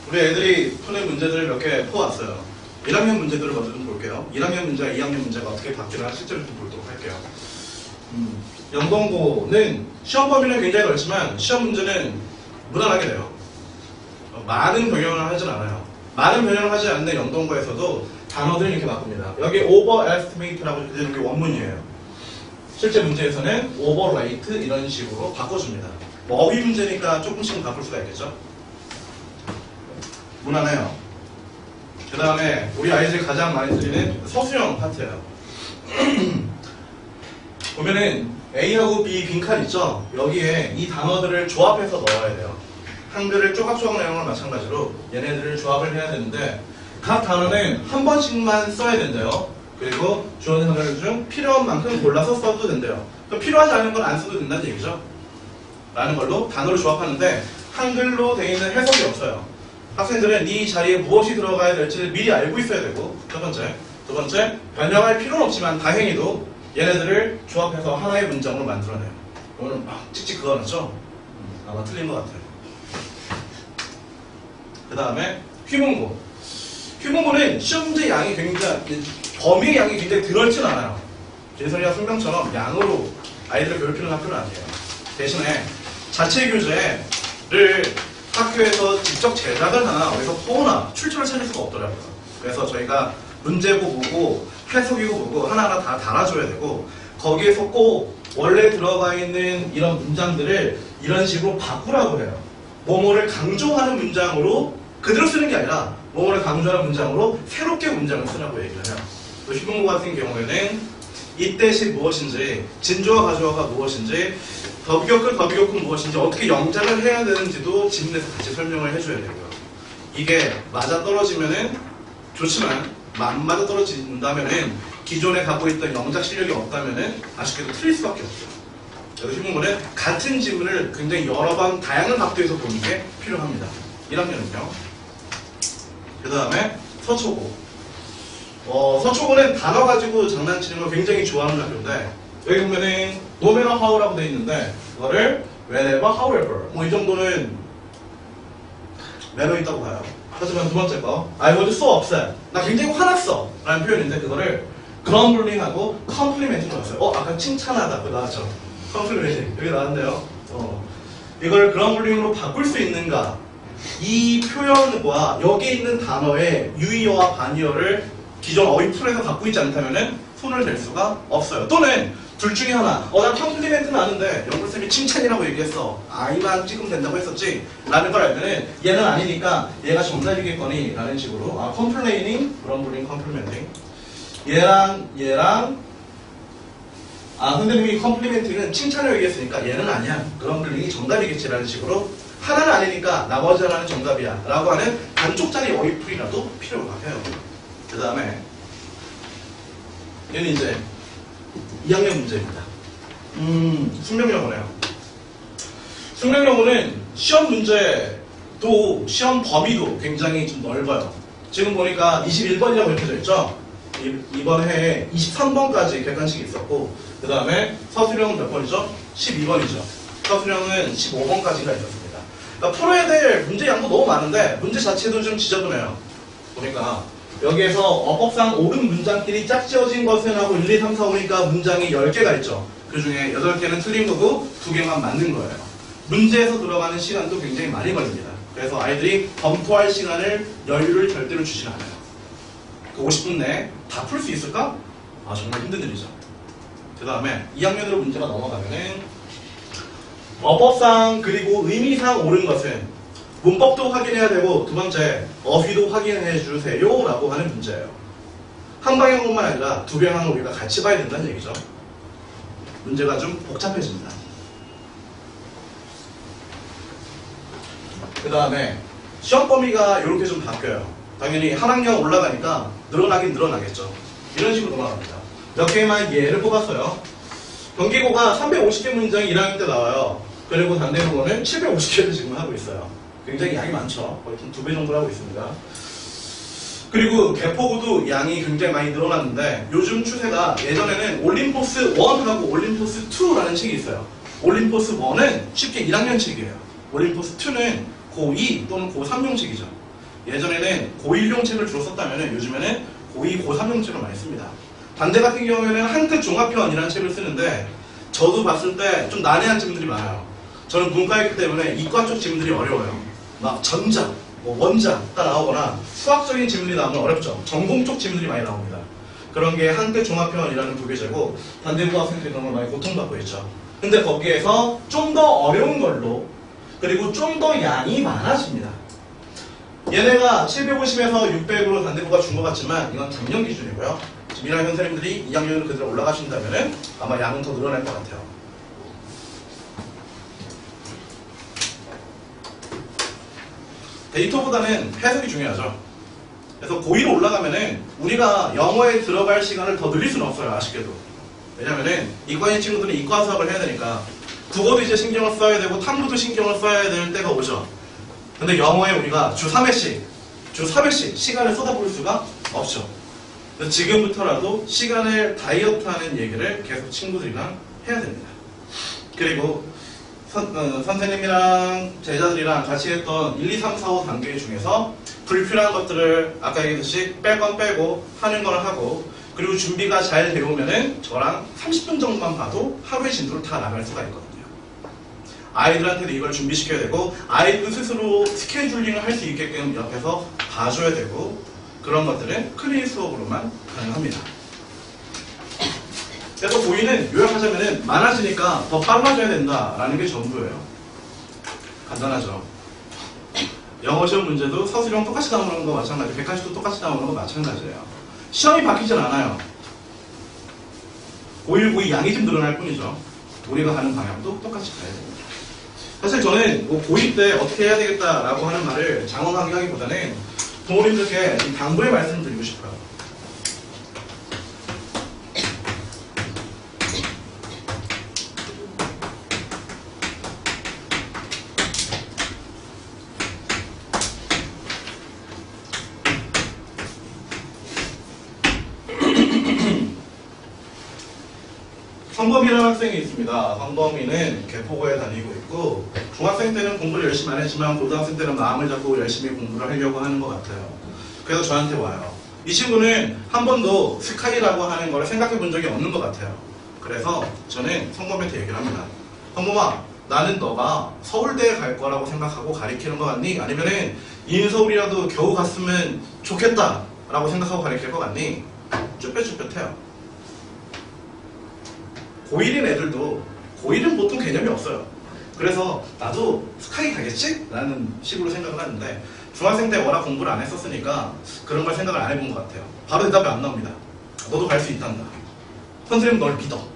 우리 애들이 푸는 문제들을 몇 개 퍼왔어요. 1학년 문제들을 먼저 좀 볼게요. 1학년 문제와 2학년 문제가 어떻게 바뀌나 실제로 좀 보도록 할게요. 영동고는 시험 범위는 굉장히 넓지만 시험 문제는 무난하게 돼요. 많은 변형을 하진 않아요. 많은 변형을 하지 않는 영동고에서도 단어들을 이렇게 바꿉니다. 여기 overestimate라고 이게 원문이에요. 실제 문제에서는 overrate 이런 식으로 바꿔줍니다. 뭐 어휘 문제니까 조금씩은 바꿀 수가 있겠죠. 무난해요. 그 다음에 우리 아이들이 가장 많이 드리는 서술형 파트예요. 보면은 A하고 B 빈칸 있죠? 여기에 이 단어들을 조합해서 넣어야 돼요. 한글을 조각조각 내용을 마찬가지로 얘네들을 조합을 해야 되는데 각 단어는 한 번씩만 써야 된대요. 그리고 주어진 단어들 중 필요한 만큼 골라서 써도 된대요. 그럼 필요하지 않은 건 안 써도 된다는 얘기죠. 라는 걸로 단어를 조합하는데 한글로 되어 있는 해석이 없어요. 학생들은 이 자리에 무엇이 들어가야 될지를 미리 알고 있어야 되고 첫 번째. 두 번째, 변형할 필요는 없지만 다행히도 얘네들을 조합해서 하나의 문장으로 만들어내요. 오늘 막 찍찍 그어놨죠? 아마 틀린 것 같아요. 그 다음에 휘문고. 휘문고는 시험 문제 양이 굉장히, 범위의 양이 굉장히 드럽진 않아요. 재선이와 승병처럼 양으로 아이들을 괴롭히는 학교는 아니에요. 대신에 자체 교재를 학교에서 직접 제작을 하나 어디서 퍼오나 출처를 찾을 수가 없더라고요. 그래서 저희가 문제고 보고 해석이고 보고 하나하나 다 달아줘야 되고 거기에서 꼭 원래 들어가 있는 이런 문장들을 이런 식으로 바꾸라고 해요. 뭐뭐를 강조하는 문장으로 그대로 쓰는 게 아니라 뭐뭐를 강조하는 문장으로 새롭게 문장을 쓰라고 얘기를 해요. 또 휘문고 같은 경우에는 이때시 무엇인지, 진조와 가조화가 무엇인지, 더비교큰 무엇인지, 어떻게 영작을 해야 되는지도 지문에서 같이 설명을 해줘야 되고요. 이게 맞아떨어지면은 좋지만 안 맞아떨어진다면은 기존에 갖고 있던 영작 실력이 없다면은 아쉽게도 틀릴 수밖에 없어요. 그래서 휘문고는 같은 지문을 굉장히 여러 번 다양한 각도에서 보는 게 필요합니다. 1학년은요. 그 다음에 서초고. 서초고는 단어 가지고 장난치는 걸 굉장히 좋아하는 학교인데 여기 보면은 no matter how라고 되어 있는데 그거를 whenever, however 뭐 이 정도는 매너 있다고 봐요. 하지만 두 번째 거 I was so upset 나 굉장히 화났어 라는 표현인데 그거를 grumbling하고 compliment로 넣었어요. 아까 칭찬하다 그거 나왔죠. complimenting 여기 나왔네요. 이걸 grumbling으로 바꿀 수 있는가 이 표현과 여기 있는 단어의 유의어와 반의어를 기존 어휘풀에서 갖고 있지 않다면 손을 댈 수가 없어요. 또는 둘 중에 하나 나 컴플리멘트는 아는데 영국쌤이 칭찬이라고 얘기했어. 이만 찍으면 된다고 했었지 라는 걸 알면은 얘는 아니니까 얘가 정답이겠거니 라는 식으로 complaining, grumbling, complimenting 얘랑 선생님이 complimenting은 칭찬을 얘기했으니까 얘는 아니야. grumbling이 정답이겠지 라는 식으로 하나는 아니니까 나머지 하나는 정답이야 라고 하는 반쪽짜리 어휘풀이라도 필요가 해요. 그 다음에 얘는 이제 2학년 문제입니다. 숙명영어네요. 숙명영어는 시험 문제도 시험 범위도 굉장히 좀 넓어요. 지금 보니까 21번이라고 이렇게 되어 있죠. 이번 해에 23번까지 객관식이 있었고 그 다음에 서술형은 몇 번이죠? 12번이죠. 서술형은 15번까지가 있었습니다. 그러니까 풀어야 될 문제 양도 너무 많은데 문제 자체도 좀 지저분해요. 보니까 여기에서 어법상 옳은 문장끼리 짝지어진 것은 하고 1, 2, 3, 4, 5니까 문장이 10개가 있죠. 그 중에 8개는 틀린 거고 2개만 맞는 거예요. 문제에서 들어가는 시간도 굉장히 많이 걸립니다. 그래서 아이들이 검토할 시간을 여유를 절대로 주지 않아요. 그 50분 내에 다 풀 수 있을까? 정말 힘든 일이죠. 그 다음에 2학년으로 문제가 넘어가면은 어법상 그리고 의미상 옳은 것은 문법도 확인해야 되고 두 번째 어휘도 확인해 주세요 라고 하는 문제예요. 한 방향뿐만 아니라 두 방향을 우리가 같이 봐야 된다는 얘기죠. 문제가 좀 복잡해집니다. 그 다음에 시험 범위가 이렇게 좀 바뀌어요. 당연히 한 학년 올라가니까 늘어나긴 늘어나겠죠. 이런 식으로 돌아갑니다. 몇 개만 예를 뽑았어요. 경기고가 350개 문장이 1학년 때 나와요. 그리고 단대국어는 750개를 지금 하고 있어요. 굉장히 양이 많죠. 거의 2배 정도 하고 있습니다. 그리고 개포고도 양이 굉장히 많이 늘어났는데 요즘 추세가 예전에는 올림포스 1하고 올림포스 2라는 책이 있어요. 올림포스 1은 쉽게 1학년 책이에요. 올림포스 2는 고2 또는 고3용식이죠. 예전에는 고1용 책을 주로 썼다면 요즘에는 고2, 고3용 책을 많이 씁니다. 단대 같은 경우에는 한끗 종합편이라는 책을 쓰는데 저도 봤을 때 좀 난해한 질문들이 많아요. 저는 문과였기 때문에 이과 쪽 질문들이 어려워요. 막 전자, 뭐 원자 딱 나오거나 수학적인 질문이 나오면 어렵죠. 전공 쪽 질문들이 많이 나옵니다. 그런 게 한끗 종합편이라는 부교재고 단대부 학생들이 그런 걸 많이 고통받고 있죠. 근데 거기에서 좀 더 어려운 걸로 그리고 좀 더 양이 많아집니다. 얘네가 750에서 600으로 단대부가 준 것 같지만 이건 작년 기준이고요. 지금 1학년 선생님들이 2학년으로 그대로 올라가신다면 아마 양은 더 늘어날 것 같아요. 데이터보다는 해석이 중요하죠. 그래서 고2로 올라가면은 우리가 영어에 들어갈 시간을 더 늘릴 수는 없어요. 아쉽게도. 왜냐면은 이과인 친구들은 이과 수업을 해야 되니까 국어도 이제 신경을 써야 되고 탐구도 신경을 써야 될 때가 오죠. 근데 영어에 우리가 주 3회씩, 주 4회씩 시간을 쏟아부을 수가 없죠. 그래서 지금부터라도 시간을 다이어트하는 얘기를 계속 친구들이랑 해야 됩니다. 그리고 선생님이랑 제자들이랑 같이 했던 1, 2, 3, 4, 5 단계 중에서 불필요한 것들을 아까 얘기했듯이 뺄 건 빼고 하는 걸 하고 그리고 준비가 잘 되오면은 저랑 30분 정도만 봐도 하루의 진도를 다 나갈 수가 있거든요. 아이들한테도 이걸 준비시켜야 되고 아이들 스스로 스케줄링을 할 수 있게끔 옆에서 봐줘야 되고 그런 것들은 클리닉 수업으로만 가능합니다. 그래서 고2는 요약하자면은 많아지니까 더 빨라져야 된다라는 게 전부예요. 간단하죠. 영어 시험 문제도 서술형 똑같이 나오는 거 마찬가지고 180도 똑같이 나오는 거 마찬가지예요. 시험이 바뀌진 않아요. 고1, 고2 양이 좀 늘어날 뿐이죠. 우리가 가는 방향도 똑같이 가야 됩니다. 사실 저는 뭐 고2 때 어떻게 해야 되겠다라고 하는 말을 장황하게 하기보다는 부모님들께 당부의 말씀을 드리고 싶어요. 성범이라는 학생이 있습니다. 성범이는 개포고에 다니고 있고 중학생 때는 공부를 열심히 안 했지만 고등학생 때는 마음을 잡고 열심히 공부를 하려고 하는 것 같아요. 그래서 저한테 와요. 이 친구는 한 번도 스카이라고 하는 걸 생각해 본 적이 없는 것 같아요. 그래서 저는 성범이한테 얘기를 합니다. 성범아, 나는 너가 서울대에 갈 거라고 생각하고 가리키는 것 같니? 아니면은 인서울이라도 겨우 갔으면 좋겠다라고 생각하고 가리킬 것 같니? 쭈뼛쭈뼛해요. 고1인 애들도 고1은 보통 개념이 없어요. 그래서 나도 스카이 가겠지? 라는 식으로 생각을 하는데 중학생 때 워낙 공부를 안 했었으니까 그런 걸 생각을 안 해본 것 같아요. 바로 대답이 안 나옵니다. 너도 갈 수 있단다. 선생님 널 믿어.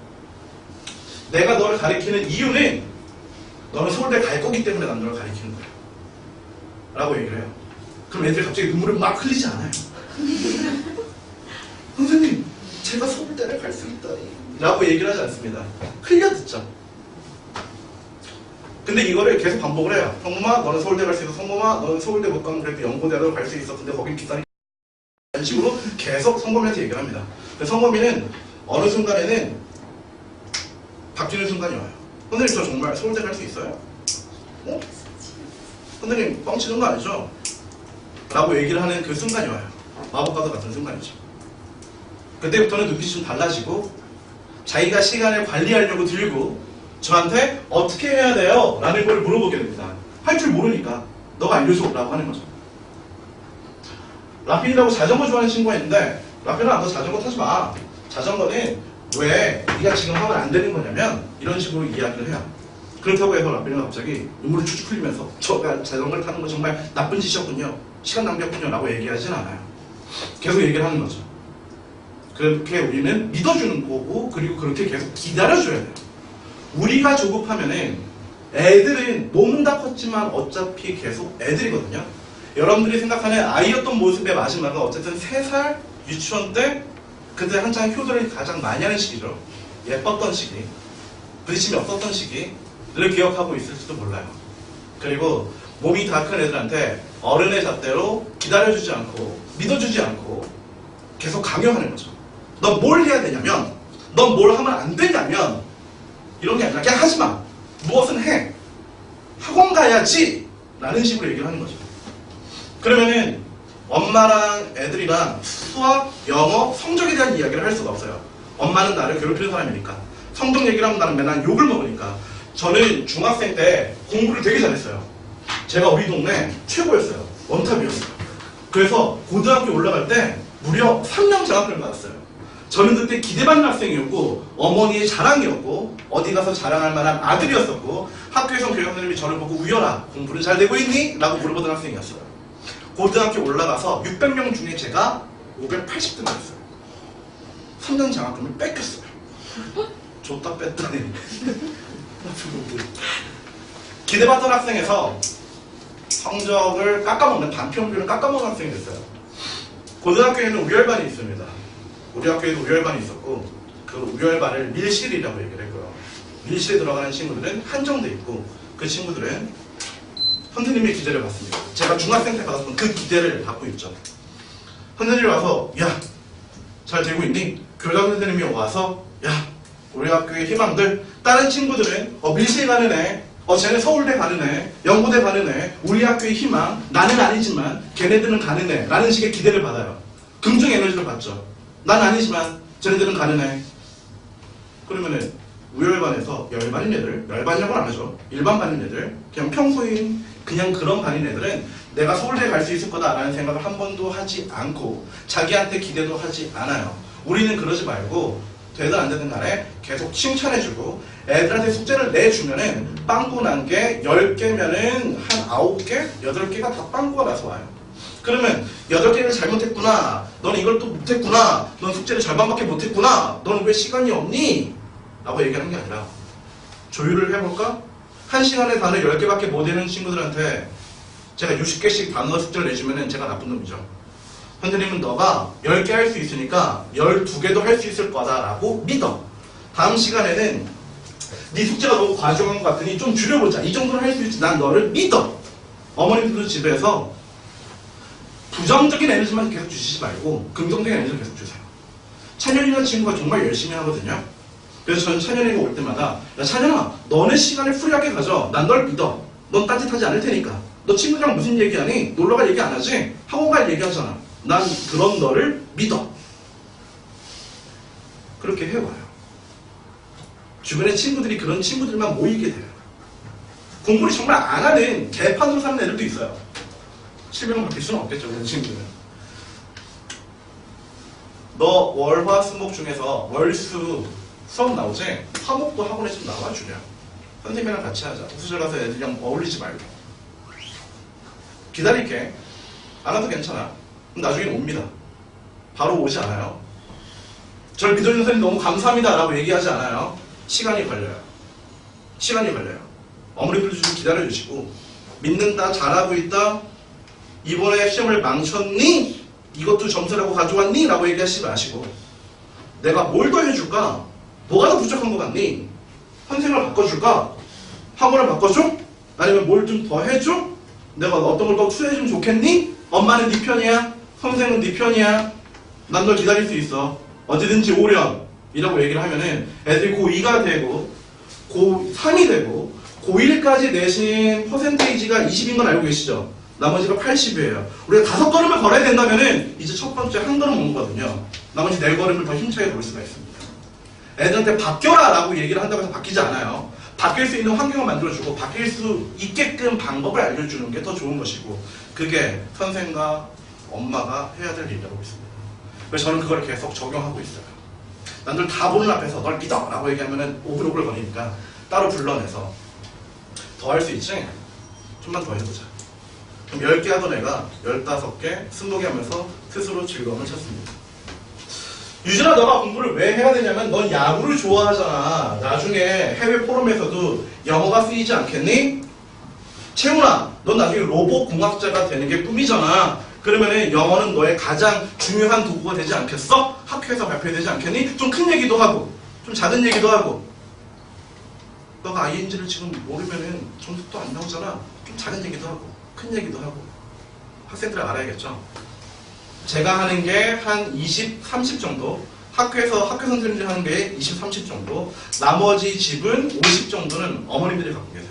내가 너를 가리키는 이유는 너는 서울대 갈 거기 때문에 난 너를 가리키는 거야. 라고 얘기를 해요. 그럼 애들이 갑자기 눈물을 막 흘리지 않아요. 선생님, 제가 서울대를 갈 수 있다니. 라고 얘기를 하지 않습니다. 흘려 듣죠. 근데 이거를 계속 반복을 해요. 성범아, 너는 서울대 갈 수 있어. 성범아, 너는 서울대 못 가면 그래도 연고대학을 갈 수 있어. 근데 거긴 비싸니까. 이런 식으로 계속 성범이한테 얘기를 합니다. 성범이는 어느 순간에는 바뀌는 순간이 와요. 선생님, 저 정말 서울대 갈 수 있어요? 어? 선생님, 뻥치는 거 아니죠? 라고 얘기를 하는 그 순간이 와요. 마법과도 같은 순간이죠. 그때부터는 눈빛이 좀 달라지고 자기가 시간을 관리하려고 들고 저한테 어떻게 해야 돼요? 라는 걸 물어보게 됩니다. 할 줄 모르니까 너가 알려줘 라고 하는 거죠. 라핀이라고 자전거 좋아하는 친구가 있는데 라핀아, 너 자전거 타지 마. 자전거는 왜 네가 지금 하면 안 되는 거냐면 이런 식으로 이야기를 해요. 그렇다고 해서 라핀이가 갑자기 눈물을 축축 흘리면서 저가 자전거를 타는 거 정말 나쁜 짓이었군요. 시간 낭비였군요. 라고 얘기하진 않아요. 계속 얘기를 하는 거죠. 그렇게 우리는 믿어주는 거고 그리고 그렇게 계속 기다려줘야 돼요. 우리가 조급하면은 애들은 몸은 다 컸지만 어차피 계속 애들이거든요. 여러분들이 생각하는 아이였던 모습의 마지막은 어쨌든 3살 유치원 때 그때 한창 효도를 가장 많이 하는 시기죠. 예뻤던 시기, 부딪힘이 없었던 시기를 기억하고 있을지도 몰라요. 그리고 몸이 다 큰 애들한테 어른의 잣대로 기다려주지 않고 믿어주지 않고 계속 강요하는 거죠. 너 뭘 해야 되냐면, 넌 뭘 하면 안 되냐면 이런 게 아니라 그냥 하지 마. 무엇은 해. 학원 가야지. 라는 식으로 얘기를 하는 거죠. 그러면은 엄마랑 애들이랑 수학, 영어, 성적에 대한 이야기를 할 수가 없어요. 엄마는 나를 괴롭히는 사람이니까. 성적 얘기를 하면 나는 맨날 욕을 먹으니까. 저는 중학생 때 공부를 되게 잘했어요. 제가 우리 동네 최고였어요. 원탑이었어요. 그래서 고등학교 올라갈 때 무려 3년 장학금을 받았어요. 저는 그때 기대받는 학생이었고 어머니의 자랑이었고 어디 가서 자랑할 만한 아들이었었고 학교에서 교장 선생님이 저를 보고 우열아 공부는 잘 되고 있니? 라고 물어보던 학생이었어요. 고등학교 올라가서 600명 중에 제가 580등이었어요. 3년 장학금을 뺏겼어요. 줬다 뺐다니. 기대받던 학생에서 성적을 깎아먹는 반평균을 깎아먹는 학생이 됐어요. 고등학교에는 우열반이 있습니다. 우리 학교에도 우열반이 있었고 그 우열반을 밀실이라고 얘기를 했고요. 밀실에 들어가는 친구들은 한정돼 있고 그 친구들은 선생님의 기대를 받습니다. 제가 중학생 때 받았던 그 기대를 받고 있죠. 선생님이 와서 야, 잘 되고 있니? 교장 선생님이 와서 야, 우리 학교의 희망들 다른 친구들은 밀실 가는 애 쟤는 서울대 가는 애, 연고대 가는 애, 우리 학교의 희망, 나는 아니지만 걔네들은 가는 애 라는 식의 기대를 받아요. 긍정 에너지를 받죠. 난 아니지만 쟤네들은 가는 애. 그러면은 우열반에서 열반인 애들, 열반이라고는 안 하죠. 일반반인 애들, 그냥 평소인 그냥 그런 반인 애들은 내가 서울대 갈 수 있을 거다라는 생각을 한 번도 하지 않고 자기한테 기대도 하지 않아요. 우리는 그러지 말고 되든 안 되든 간에 계속 칭찬해주고 애들한테 숙제를 내주면은 빵꾸 난 게 10개면은 한 9개? 8개가 다 빵꾸가 나서 와요. 그러면 8개를 잘못했구나. 넌 이걸 또 못했구나. 넌 숙제를 절반밖에 못했구나. 너는 왜 시간이 없니? 라고 얘기하는 게 아니라 조율을 해볼까? 1시간에 단어 10개밖에 못 외우는 친구들한테 제가 60개씩 단어 숙제를 내주면은 제가 나쁜 놈이죠. 선생님은 너가 10개 할 수 있으니까 12개도 할 수 있을 거다라고 믿어. 다음 시간에는 네 숙제가 너무 과중한 것 같으니 좀 줄여보자. 이 정도는 할 수 있지. 난 너를 믿어. 어머님들도 집에서 부정적인 에너지만 계속 주시지 말고 긍정적인 에너지를 계속 주세요. 찬현이라는 친구가 정말 열심히 하거든요. 그래서 저는 찬현이가 올 때마다 야 찬현아 너네 시간을 프리하게 가져. 난 널 믿어. 넌 딴짓하지 않을 테니까. 너 친구랑 무슨 얘기하니? 놀러갈 얘기 안 하지? 학원 갈 얘기하잖아. 난 그런 너를 믿어. 그렇게 해와요. 주변에 친구들이 그런 친구들만 모이게 돼요. 공부를 정말 안 하는 개판으로 사는 애들도 있어요. 실명을 바뀔 수는 없겠죠. 그런 친구들은. 너 월화수목 중에서 월수 수업 나오지? 화목도 학원에 좀 나와주려. 선생님이랑 같이 하자. 우수절 가서 애들이랑 어울리지 말고. 기다릴게. 안 와도 괜찮아. 그럼 나중에는 옵니다. 바로 오지 않아요. 절 믿어주는 선생님 너무 감사합니다 라고 얘기하지 않아요. 시간이 걸려요. 시간이 걸려요. 어머니들 좀 기다려주시고 믿는다, 잘하고 있다, 이번에 시험을 망쳤니? 이것도 점수라고 가져왔니? 라고 얘기하지 마시고 내가 뭘 더 해줄까? 뭐가 더 부족한 것 같니? 선생님을 바꿔줄까? 학원을 바꿔줘? 아니면 뭘 좀 더 해줘? 내가 어떤 걸 더 투자해주면 좋겠니? 엄마는 네 편이야. 선생은 네 편이야. 난 널 기다릴 수 있어. 언제든지 오렴. 이라고 얘기를 하면은 애들이 고2가 되고 고3이 되고 고1까지 내신 퍼센테이지가 20인 건 알고 계시죠? 나머지가 80이에요. 우리가 5걸음을 걸어야 된다면은 이제 첫 번째 한 걸음 온 거거든요. 나머지 4걸음을 더 힘차게 걸 수가 있습니다. 애들한테 바뀌어라 라고 얘기를 한다고 해서 바뀌지 않아요. 바뀔 수 있는 환경을 만들어주고 바뀔 수 있게끔 방법을 알려주는 게 더 좋은 것이고 그게 선생과 엄마가 해야 될 일이라고 있습니다. 그래서 저는 그걸 계속 적용하고 있어요. 남들 다 보는 앞에서 널 믿어 라고 얘기하면 오글오글 거리니까 따로 불러내서 더 할 수 있지? 좀만 더 해보자. 그럼 10개 하던 애가 15개, 20개 하면서 스스로 즐거움을 찾습니다. 유진아 너가 공부를 왜 해야 되냐면 넌 야구를 좋아하잖아. 나중에 해외 포럼에서도 영어가 쓰이지 않겠니? 채훈아 넌 나중에 로봇공학자가 되는 게 꿈이잖아. 그러면은 영어는 너의 가장 중요한 도구가 되지 않겠어? 학교에서 발표되지 않겠니? 좀 큰 얘기도 하고 좀 작은 얘기도 하고 너가 ING를 지금 모르면은 점수도 안 나오잖아. 좀 작은 얘기도 하고 큰 얘기도 하고 학생들은 알아야겠죠. 제가 하는 게 한 20, 30 정도 학교에서 학교 선생님들이 하는 게 20, 30 정도 나머지 집은 50 정도는 어머님들이 갖고 계세요.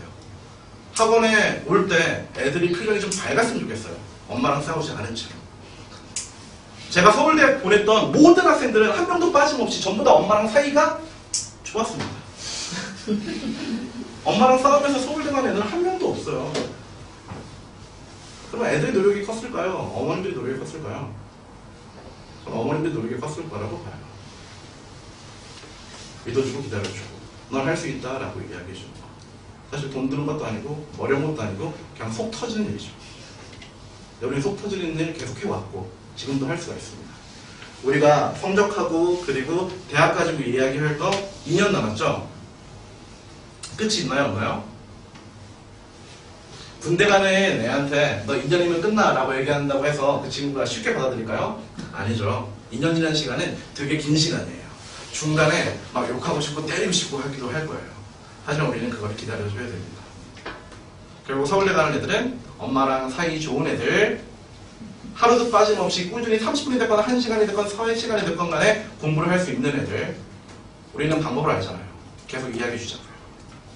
학원에 올 때 애들이 표정이 좀 밝았으면 좋겠어요. 엄마랑 싸우지 않은 채로. 제가 서울대 보냈던 모든 학생들은 한 명도 빠짐없이 전부 다 엄마랑 사이가 좋았습니다. 엄마랑 싸우면서 서울대 간 애들은 한 명도 없어요. 그럼 애들의 노력이 컸을까요? 어머님들이 노력이 컸을까요? 저는 어머님들이 노력이 컸을 거라고 봐요. 믿어주고 기다려주고 넌 할 수 있다 라고 이야기해주는 거. 사실 돈 드는 것도 아니고 어려운 것도 아니고 그냥 속 터지는 일이죠. 여러분이 속 터지는 일 계속 해왔고 지금도 할 수가 있습니다. 우리가 성적하고 그리고 대학 가지고 이야기할 거 2년 남았죠? 끝이 있나요? 없나요? 군대 가는 애한테 너 2년이면 끝나 라고 얘기한다고 해서 그 친구가 쉽게 받아들일까요? 아니죠. 2년이라는 시간은 되게 긴 시간이에요. 중간에 막 욕하고 싶고 때리고 싶고 하기도 할 거예요. 하지만 우리는 그걸 기다려줘야 됩니다. 결국 서울대 가는 애들은 엄마랑 사이 좋은 애들, 하루도 빠짐없이 꾸준히 30분이 됐거나 1시간이 됐건 3시간이 됐건 간에 공부를 할 수 있는 애들. 우리는 방법을 알잖아요. 계속 이야기해 주자고요.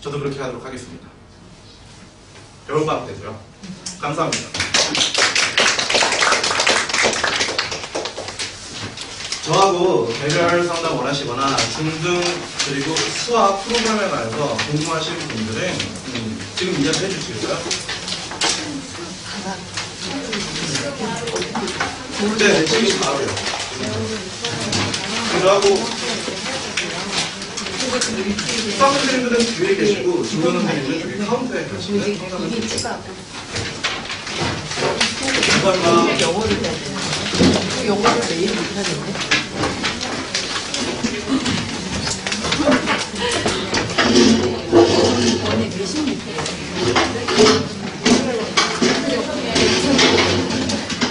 저도 그렇게 하도록 하겠습니다. 겨울방학 때도요. 감사합니다. 저하고 대결 상담 원하시거나 중등 그리고 수학 프로그램에 관해서 궁금하신 분들은 지금 이야기 해주시겠어요? 네, 지금 바로요. 그러고 수학 선생님들은 뒤에 계시고 중등 선생님들은 저기 카운터에 계시는 감사합니다. 영어를 매일 못하는데?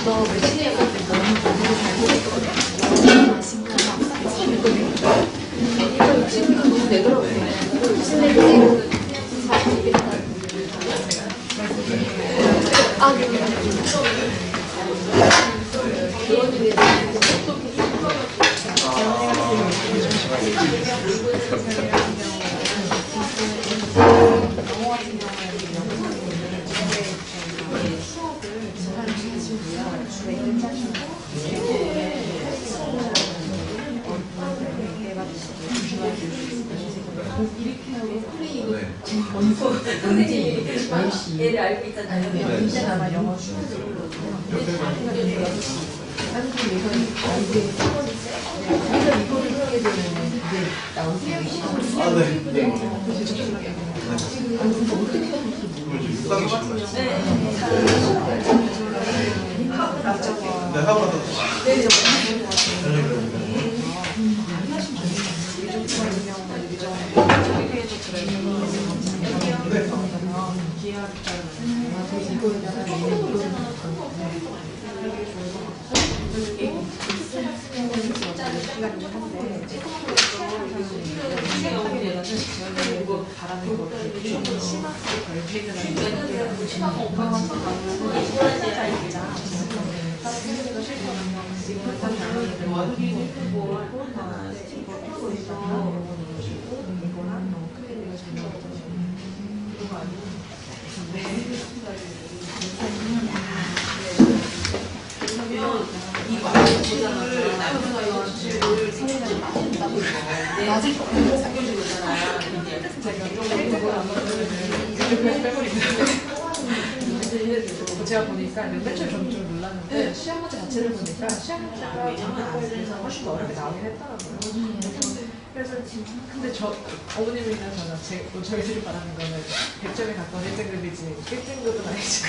너 매진에 갈 때 너무 잘 보였거든? 친구가 너무 내더라고요. 아, 얘를 알고 있잖아요. 진짜 아마 영어 수업을 이거를 하게 되면 이게 나오는 아, 네. 네. 그럼 지금 6강이시는 거죠? 네, 하고 나서. 제가 보니까 맨 처음에 좀 놀랐는데 시험 문제 자체를 보니까 시험 문제가 전문가에서 훨씬 더 어렵게 나오긴 했더라고요. 그래서 근데 어머님이나 저는 저희들이 바라는 거는 100점에 가까운 1등급이지 1등급은 아니지.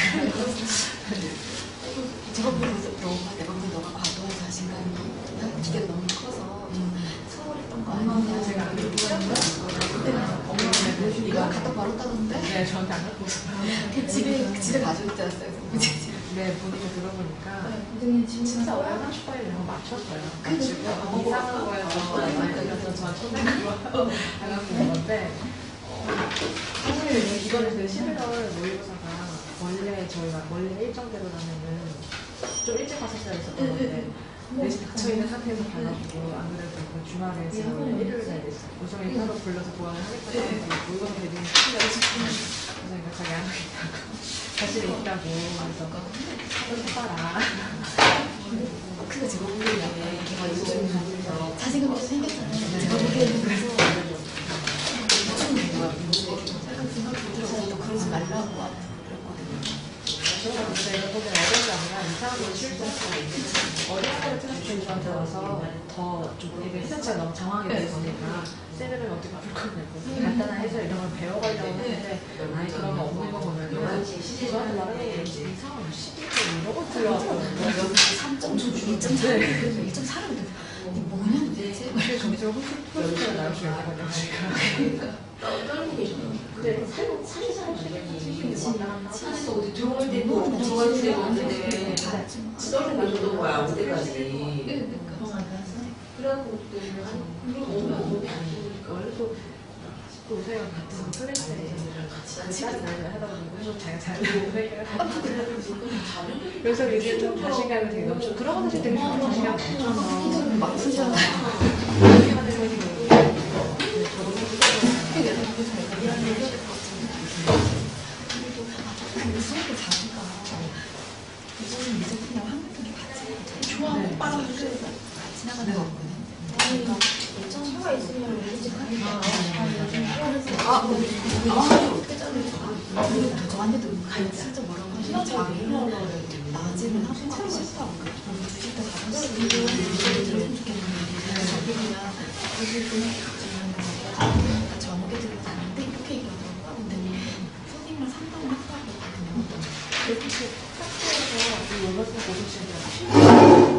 저거 보면서 내가 보면 너가 과도한 자신감이 기대가 너무 커서 소홀했던 거 아니냐. 제가 안 그랬거든요. 어머님이 이거 갖다 버렸다던데? 네, 저한테 안 갖고 오셨어요. 집에 가지고 있지 않았어요? 네, 보니까 들어보니까 고등이 진짜 원래 30번에 이런 거 맞췄어요. 맞추고 이상한 거에서 그래서 저한테 손대고 당하고 온 건데 사실 이거는 그 11월 모의고사가 원래 일정대로라면은 좀 일찍 갔었어야 했었던 건데 내신 닥쳐있는 상태에서 가가지고 안 그래도 그 주말에 제가 원래 일요일에 우성이 따로 불러서 보완을 하겠다고 해서 모의고사 대비는 시키려고 했었거든요. 선생님이 자기 안 하겠다고 자신이 있다고 그래서 해봐라. 그거 제가 보기에는 걔가 요즘 자신감이 좀 생겼잖아요. 제가 보기에는 그래서 좀 그래서 그러지 말라고 그랬거든요. 근데 이거는 어려운 게 아니라 이상한 건 쉬울 때 어려운 거를 생각해 저한테 와서 더 좀 이게 해석자가 너무 장황하게 되니까 쌤들은 어떻게 풀 거냐고 간단한 해설 이런 걸 배워가려고 하는데 아니 그러면 없는 거 보면은 저한테 말하는 게 이상한 12점 이런 거 들려왔거든요. 여기 3.9, 2.4, 1.4를 뭐냐 도대체? 그래서 점수가 훌쩍 나올 수 있거든요. 제가. 근데 집에서 어디 들어갈 때도 들어갈 때도 없는데 썰은 가져온 거야 아무 때까지. 그래갖고 원래도 또 우세가 같은 클래스에 같이 다니는 하다 보니까 자기가 잘하는 그래서 이제 좀 자신감이 되게 넘쳐 들어가는 실 되게 좀 자신감 넘쳐서 막 쓰잖아. 그 수업을 자기가 요즘 미적분이랑 한국분이 같이 좋아하고 오빠랑 같이 나가는 거거든요. 그러니까 차가 있으면 일찍하니까 어떻게 자르죠? 저한테도 진짜 뭐라고 하시면 자기는 낮에는 하고 가기 싫다고 2시 때 5시 들으면 좋겠는데 자기 그냥 어디 그냥 저녁에 들으면 안 돼 이렇게 얘기하더라고요. 근데 선생님이랑 상담을 했다고 하거든요. 이렇게 학교에서 원어스 고르시는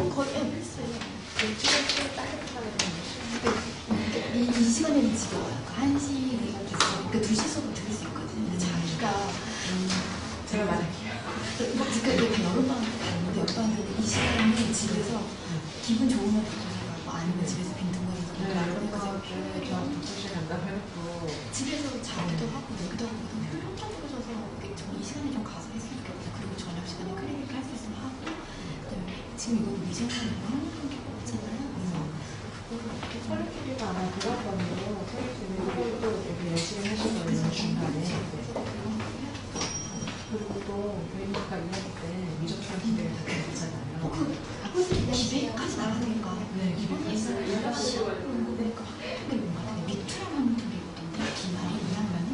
거의 필수예요. 치료실 따뜻하게 이 시간에는 집에 와요. 1시 그러니까 2시 수업을 들을 수 있거든요. 근데 자기가 제가 말할게요. 그러니까 이렇게 여름방학 때 갔는데 여름방학 때이 시간에 집에서 기분 좋으면 독서실가고 아니면 집에서 빈둥거리고 그러니까 저 독서실 간다고 해놓고 집에서 자기도 하고 내기도 하고 별로 엄청 부러져서 이 시간에 좀 가서 했으면 좋겠다. 그리고 저녁 시간에 클리닉 할 수 있으면 하고 지금 이거 위생관리 하는 게 없잖아요. 그래서 그거를 어떻게 서류끼리가 아마 그렇거든요. 서류끼리 이것도 여기 열심히 하시거든요. 중간에. 그리고 또 교육학과 2학기 때 미적처럼 기대를 다 했잖아요. 기획까지 나가니까 네, 기획까지 그러니까 근데 뭔가 되게 미투랑 하는 게 있던데 기말이 2학년은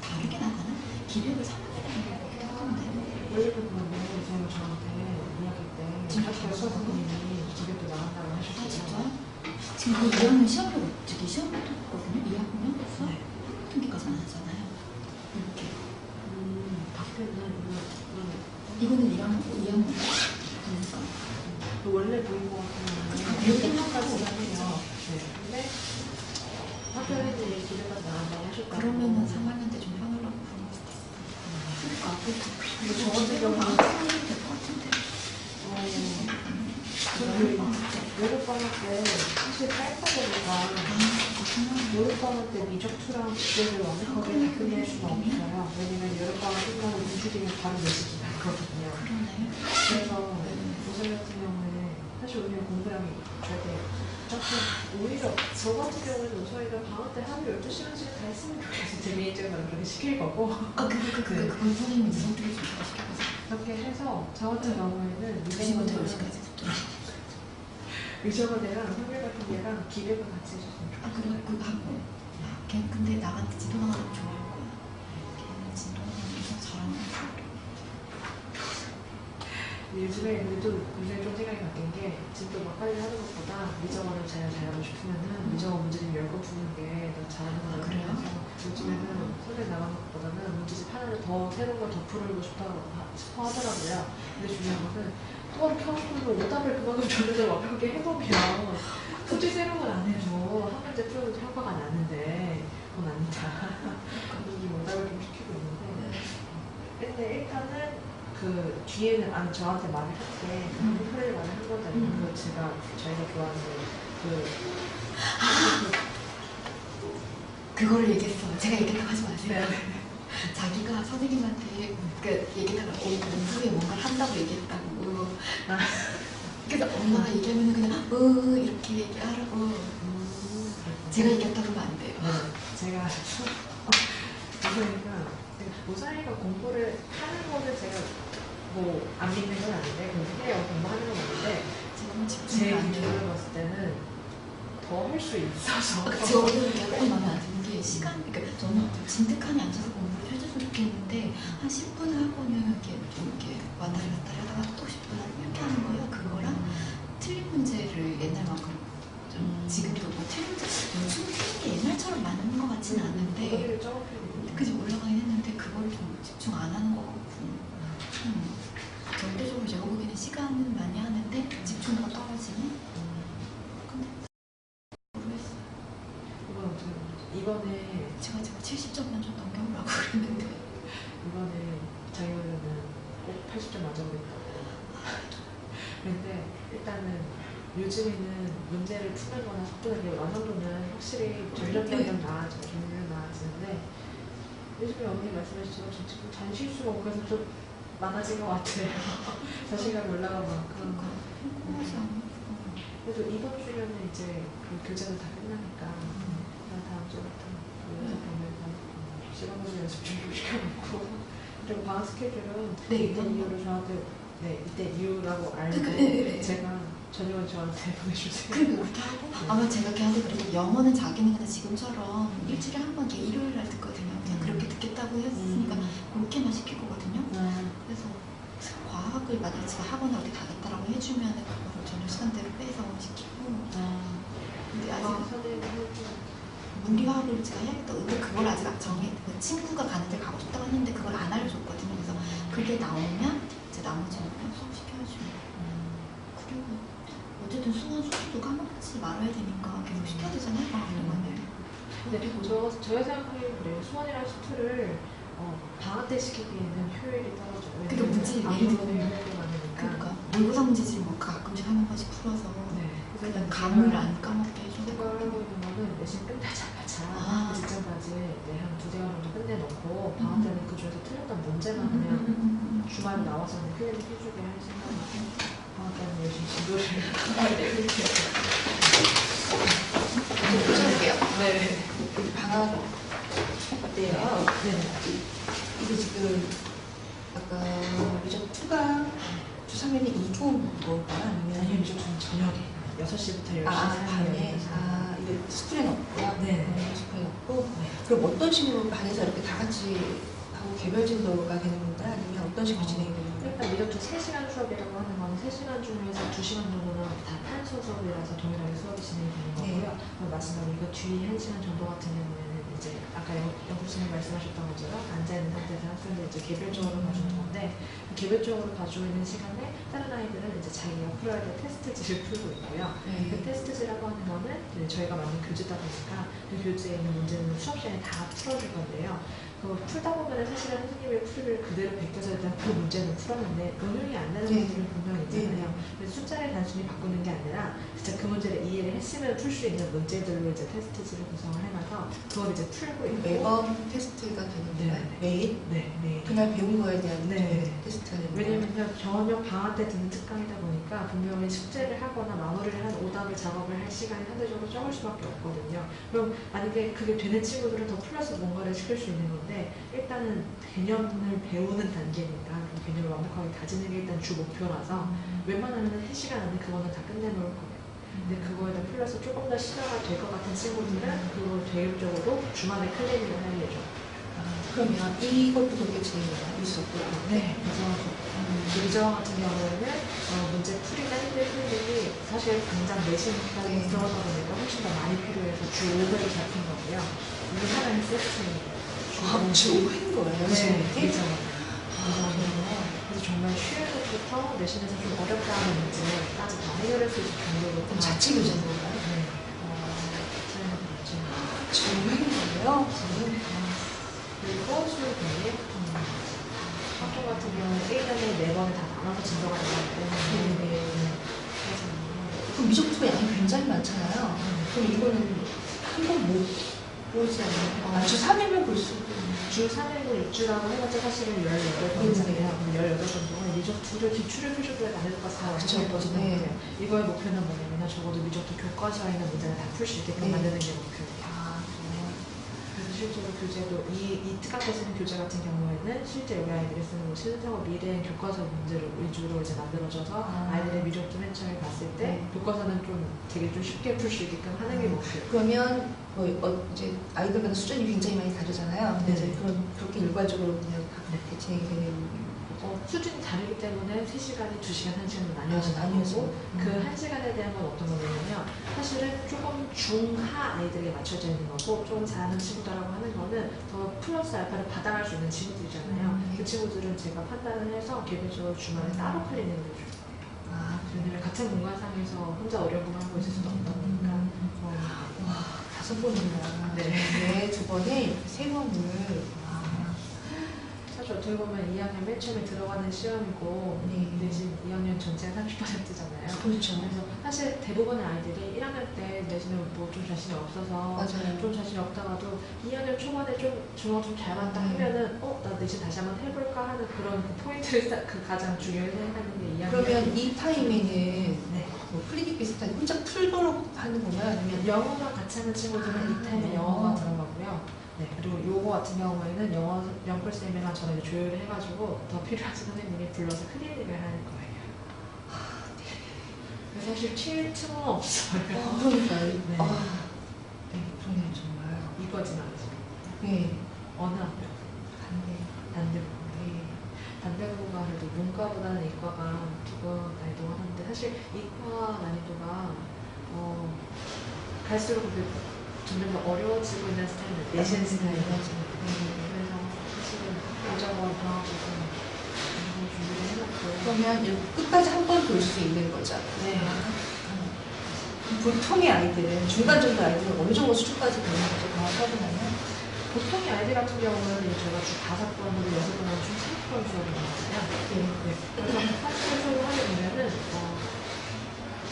다르게 나가는 기획을 3학년에 하는 게 있긴 하던데 원래 그거는 제가 저한테 2학기 때 학교 선생님이 기획도 나간다고 하셨어요. 아 진짜요? 지금 그 2학년 시험을 저기 시험을 했거든요. 2학년 수업 등기까지는 안 하잖아요. 이렇게 밖에는 이거는 2학년 그러니까 원래 보인 것 같으면 교육까지 해요. 네. 근데 학교에서 이제 기획까지 나간다고 하셨다고. 그러면은 3학년 때 좀 해놓으라고 그런 걸 수도 있어. 그러니까 저 같은 경우는 될것 같은데. 여름방학 때 사실 짧다 보니까 여름방학 때 미적투랑 기획을 완벽하게 다 끝낼 수는 없어요. 왜냐면 여름방학 끝나고 2주 뒤면 바로 내시기 나거든요. 그러네. 그래서 고생 같은 경우에 사실 오늘 공부량이 절대 오히려 저 같은 경우에는 저희가 방학 때 하루 12시간씩 다 했으면 좋겠어요. 제 개인적으로 그렇게 시킬 거고 그건 선생님이 선택해 주시고 시켜서 그렇게 해서 저 같은 경우에는 2시부터 10시까지 미적원이랑 한글 같은 게랑 기획을 같이 해줬으면 좋겠어요. 그래 그거 하고 걔 근데 나한테 진도 나가면 좋아할 거야. 걔는 진도 나가면서 잘하는 거 좋아. 요즘에 근데 또 요즘에 좀 생각이 바뀐 게 진도 막 빨리 하는 것보다 미적원을 잘 잘하고 싶으면은 미적원 문제집 10거 푸는 게 더 잘하는 거 그래요? 같아서 요즘에는 선생님 나가는 것보다는 문제집 하나를 더 새로운 걸 더 풀고 싶어 하더라고요. 근데 중요한 것은 또 켜놓고 오답을 그만큼 전해서 완벽하게 해보면 굳이 새로운 건 안 해줘. 한 문제 풀어도 효과가 나는데 그건 아니다. 이 오답을 좀 시키고 있는데 근데 일단은 그 뒤에는 아니 저한테 말을 할때 프레이 말을 한 거잖아요. 그 제가 저희가 좋아하는 그거를 얘기했어. 제가 얘기했다고 하지 마세요. 네. 자기가 선생님한테 그 얘기다가 오후에 뭔가를 한다고 얘기했다고. 그래서 엄마가 얘기하면 그냥 이렇게 얘기하라고. 제가 얘기했다고 하면 안 돼요. 네. 제가 그러니까 고사이가 공부를 하는 거는 제가 뭐 안 믿는 건 아닌데 근데 공부하는 건 아닌데 지금 제 집중이 안 돼요. 기준으로 봤을 때는 더 할 수 있어서 저는 약간 마음에 안 드는 게 시간, 그러니까 저는 진득하니 앉아서 공부를 해줬으면 좋겠는데 한 10분을 하고는 이렇게 좀 이렇게 왔다리 갔다리 하다가 또 10분 이렇게 하는 거예요. 그거랑 틀린 문제를 옛날만큼 좀 지금도 뭐 틀린 문제 요즘 틀린 게 옛날처럼 많은 것 같지는 않은데 거기를 조금 해야 그지 올라가긴 했는데 그걸 좀 집중 안 하는 것 같고 절대적으로 제가 보기에는 시간은 많이 하는데 집중도가 떨어지는 근데 모르겠어요. 이건 어떻게 보면 이번에 제가 70점만 좀 넘겨보라고 그랬는데 이번에 자기는 꼭 80점 맞아보겠다고. 근데 일단은 요즘에는 문제를 푸는 거나 속도는 게 완성도는 확실히 점점 나아지는데 요즘에 어머니 말씀하셨지만 저 지금 잔실수가 그래서 좀 많아진 것 같아요. 자신감이 올라간 만큼. 궁금하지 않고 그래도 이번 주면은 이제 그 교재도 다 끝나니까 다음 주부터 시간 관리 연습 준비 시켜놓고 그리고 방학 스케줄은 네, 이때 이건 이후로 저한테 이때 이후라고 알고 네. 제가 저녁은 저한테 보내주세요. 그리고 그렇게 하고 아마 제가 걔한테 그리고 영어는 자기는 그냥 지금처럼 일주일에 한 번 일요일 날 듣거든요. 그냥 그렇게 듣겠다고 했으니까 그렇게만 시킬 거거든요. 그래서 과학을 만약에 제가 학원에 어디 가겠다라고 해주면 그거를 저녁 시간대로 빼서 시키고 근데 아직 선생님이 해주면 물리화학을 제가 해야겠다. 근데 그걸 아직 그 친구가 가는 데 가고 싶다고 했는데 그걸 안 알려줬거든요. 그래서 그게 나오면 이제 나머지는 그냥 수업 시켜야죠. 그리고 어쨌든 수능 수업도 까먹지 말아야 되니까 계속 시켜야 되잖아요. 방학 동안에. 근데 제가 생각하기에는 그래요. 수원이랑 수투를 방학 때 시키기에는 효율이 떨어져요. 그러니까 문제 예를 들면 효율이 많으니까. 그러니까 모의고사 문제집 뭐 가끔씩 한 번씩 풀어서 네. 그냥 감을 안 까먹게 해주고 생각을 하고 있는 거는 내신 끝나자마자 아. 그 직전까지 한 2-3시간 정도 끝내놓고 방학 때는 그 중에서 틀렸던 문제만 그냥 주말에 나와서는 클리닉 해주게 할 생각이고 방학 때는 열심히 진도를 보셔볼게요. 네. 방학 때요. 네. 이게 지금 아까 미적 2가 주 3일에 2주 온 걸까요? 아니면 아니요, 이제 좀 저녁에 6시부터 10시 밤에 사이에 이게 스쿨에는 없고요. 네. 스쿨에 없고 그럼 어떤 식으로 반에서 이렇게 다 같이 하고 개별 진도가 되는 건가요? 아니면 어떤 식으로 진행이 되는 건가요? 일단 미적투 3시간 수업이라고 하는 건 3시간 중에서 2시간 정도는 다 탄소 수업이라서 동일하게 수업이 진행이 되는 거고요. 그럼 말씀드린 이거 뒤 1시간 정도 같은 경우에는 이제 아까 영수님 말씀하셨던 것처럼 앉아있는 상태에서 학생들 이제 개별적으로 봐주는 건데 개별적으로 봐주고 있는 시간에 다른 아이들은 이제 자기가 풀어야 될 테스트지를 풀고 있고요. 그 테스트지라고 하는 거는 이제 저희가 만든 교재다 보니까 그 교재에 있는 문제는 수업 시간에 다 풀어줄 건데요. 그거 풀다 보면 사실은 선생님의 풀이를 그대로 베껴서 일단 그 문제는 풀었는데 응용이 안 되는 문제는 분명히 있잖아요. 그래서 숫자를 단순히 바꾸는 게 아니라 진짜 그 문제를 이해를 했으면 풀 수 있는 문제들로 이제 테스트지를 구성을 해놔서 그걸 이제 풀고 있고 매번 테스트가 되는 건가요? 네. 매일? 네. 그날 배운 거에 대한 네. 테스트가 되는 거예요? 왜냐면 저녁 방학 때 듣는 특강이다 보니까 분명히 숙제를 하거나 마무리를 한 오답을 작업을 할 시간이 상대적으로 적을 수밖에 없거든요. 그럼 만약에 그게 되는 친구들은 더 플러스 뭔가를 시킬 수 있는 건데 일단은 개념을 배우는 단계니까 그 개념을 완벽하게 다지는 게 일단 주 목표라서 웬만하면 3시간 안에 그거는 다 끝내놓을 거예요. 근데 그거에다 플러스 조금 더 시도가 될 것 같은 친구들은 그걸 계획적으로 주말에 클리닉을 할 예정. 그러면 이것도 그렇게 진행해요? 이 수업도? 네. 그래서 미정 같은 경우에는 문제 풀이나 힘든 풀들이 사실 당장 내신 기간에 들어가다 보니까 훨씬 더 많이 필요해서 주 5회를 잡힌 거고요. 이게 하나의 세트예요. 주 5회인 거예요? 네. 미정. 그래서 정말 쉬운 것부터 내신에서 좀 어렵다 하는 문제까지 다 해결할 수 있을 정도로 그럼 자체 교재인 건가요? 네. 사용이 되죠. 주 5회인 거예요? 그리고 수요일에 학교 같은 경우는 1년에 4번을 다 나눠서 진도가 나가기 때문에 그럼 미적투가 양이 굉장히 많잖아요. 그럼 이거는 한 번 못 보지 않나요? 주 3일만 볼 수 있고. 주 3일고 6주라고 해봤자 사실은 18번이잖아요. 그럼 18번 동안 미적투를 기출을 표시도에 나눌 것다 그쵸, 완성해보는 네. 거예요. 이거의 목표는 뭐냐면 적어도 미적투 교과서에 있는 문제를 다 풀 수 있게끔 네. 만드는 게 목표예요. 아, 정말. 실제로 교재도 이 특강때 쓰는 교재 같은 경우에는 실제 우리 아이들이 쓰는 신성어 미래행 교과서 문제를 위주로 이제 만들어져서 아이들의 미적도 맨 처음에 봤을 때 교과서는 좀 되게 좀 쉽게 풀 수 있게끔 하는 게 목표예요. 그러면 이제 아이들마다 수준이 굉장히 많이 다르잖아요. 근데 이제 그렇게 일괄적으로 그냥 이렇게 재개념 수준이 다르기 때문에 3시간에 2시간, 1시간으로 나뉘어지는 나뉘어서. 거고 그 1시간에 대한 건 어떤 거냐면 사실은 조금 중하 아이들에게 맞춰져 있는 거고 조금 잘하는 친구들하고 하는 거는 더 플러스 알파를 받아갈 수 있는 친구들이잖아요. 그 친구들은 제가 판단을 해서 개별적으로 주말에 따로 클리닉을 줄 거예요. 왜냐면 같은 공간상에서 혼자 어려운 것만 하고 있을 수도 없다 보니까 와, 5번이나. 네. 2번에 3번을. 사실 어떻게 보면 2학년 맨 처음에 들어가는 시험이고 네. 내신 2학년 전체가 30%잖아요. 그렇죠. 그래서 사실 대부분의 아이들이 1학년 때 내신에 뭐 좀 자신이 없어서 맞아요. 좀 자신이 없다가도 2학년 초반에 좀 중학 좀 잘 맞다 하면은 나 내신 다시 한번 해볼까 하는 그런 포인트를 가장 중요히 생각하는 게 2학년. 그러면 이 타임에는 네. 뭐 클리닉 비슷하게 혼자 풀도록 하는 건가요? 아니면 영어만 같이 하는 친구들은 이 타임에 영어가 들어가고요. 네, 그리고 요거 같은 경우에는 영끌쌤이랑 저는 이제 조율을 해가지고 더 필요하신 선생님이 불러서 클리닉을 하는 거예요. 그래서 사실 칠 틈은 없어요. 그러니까요. 네. 네, 그러네요, 정말. 이거진 않죠. 네. 어느 학교? 단대고. 네. 단대고가 그래도 문과보다는 이과가 조금 난이도가 하는데 사실 이과 난이도가 갈수록 점점 더 어려워지고 있는 스타일은 내신 스타일이죠. 그래서 사실은 오자마자 방학을 준비를 해놓고. 그러면 이렇게 끝까지 한 번 볼 수 있는 거죠. 네. 보통의 아이들은, 중간 정도 아이들은 어느 정도 수준까지 되는 거죠? 방학하고 나면? 보통의 아이들 같은 경우는 저희가 주 5번으로 6번으로 총 30번 수업을 하잖아요. 네. 그래서 30번 수업을 하게 되면은,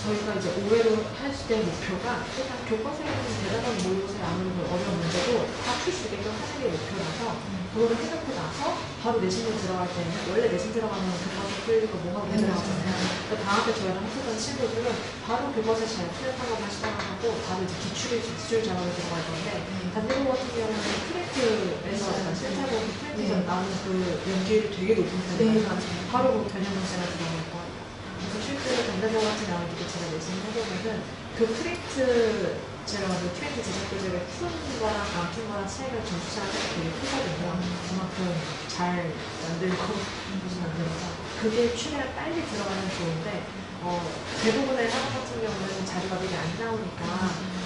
저희가 이제 5회로 할 때 목표가 일단 교과서에 있는 대단한 모의고사에 아무래도 어려운 문제도 다 풀 수 있게끔 하는 게 목표라서 그거를 해놓고 나서 바로 내신을 들어갈 때는 원래 내신 들어가면 교과서 풀리고 뭐가 들어가잖아요. 그러니까 방학 때 저희랑 했었던 친구들은 바로 교과서 잘 푸는 상황만 시작하고 바로 이제 기출 작업에 들어갈 건데 단대고 같은 경우는 프린트에서 실제로 프린트에서 나오는 그 연기율이 되게 높은 편이라서 바로 그 변형 문제가 들어갈 거예요. 그래서 실제로 단대고 같은 아이들도 제가 내신을 해보면은 그 프린트 제가 그 프린트 제작 교재를 푼 거랑 안 푼 거랑 차이가 점수차가 되게 크거든요. 그만큼 잘 만들고 무슨 만들어서 그게 최대한 빨리 들어가면 좋은데 대부분의 학원 같은 경우는 자료가 되게 안 나오니까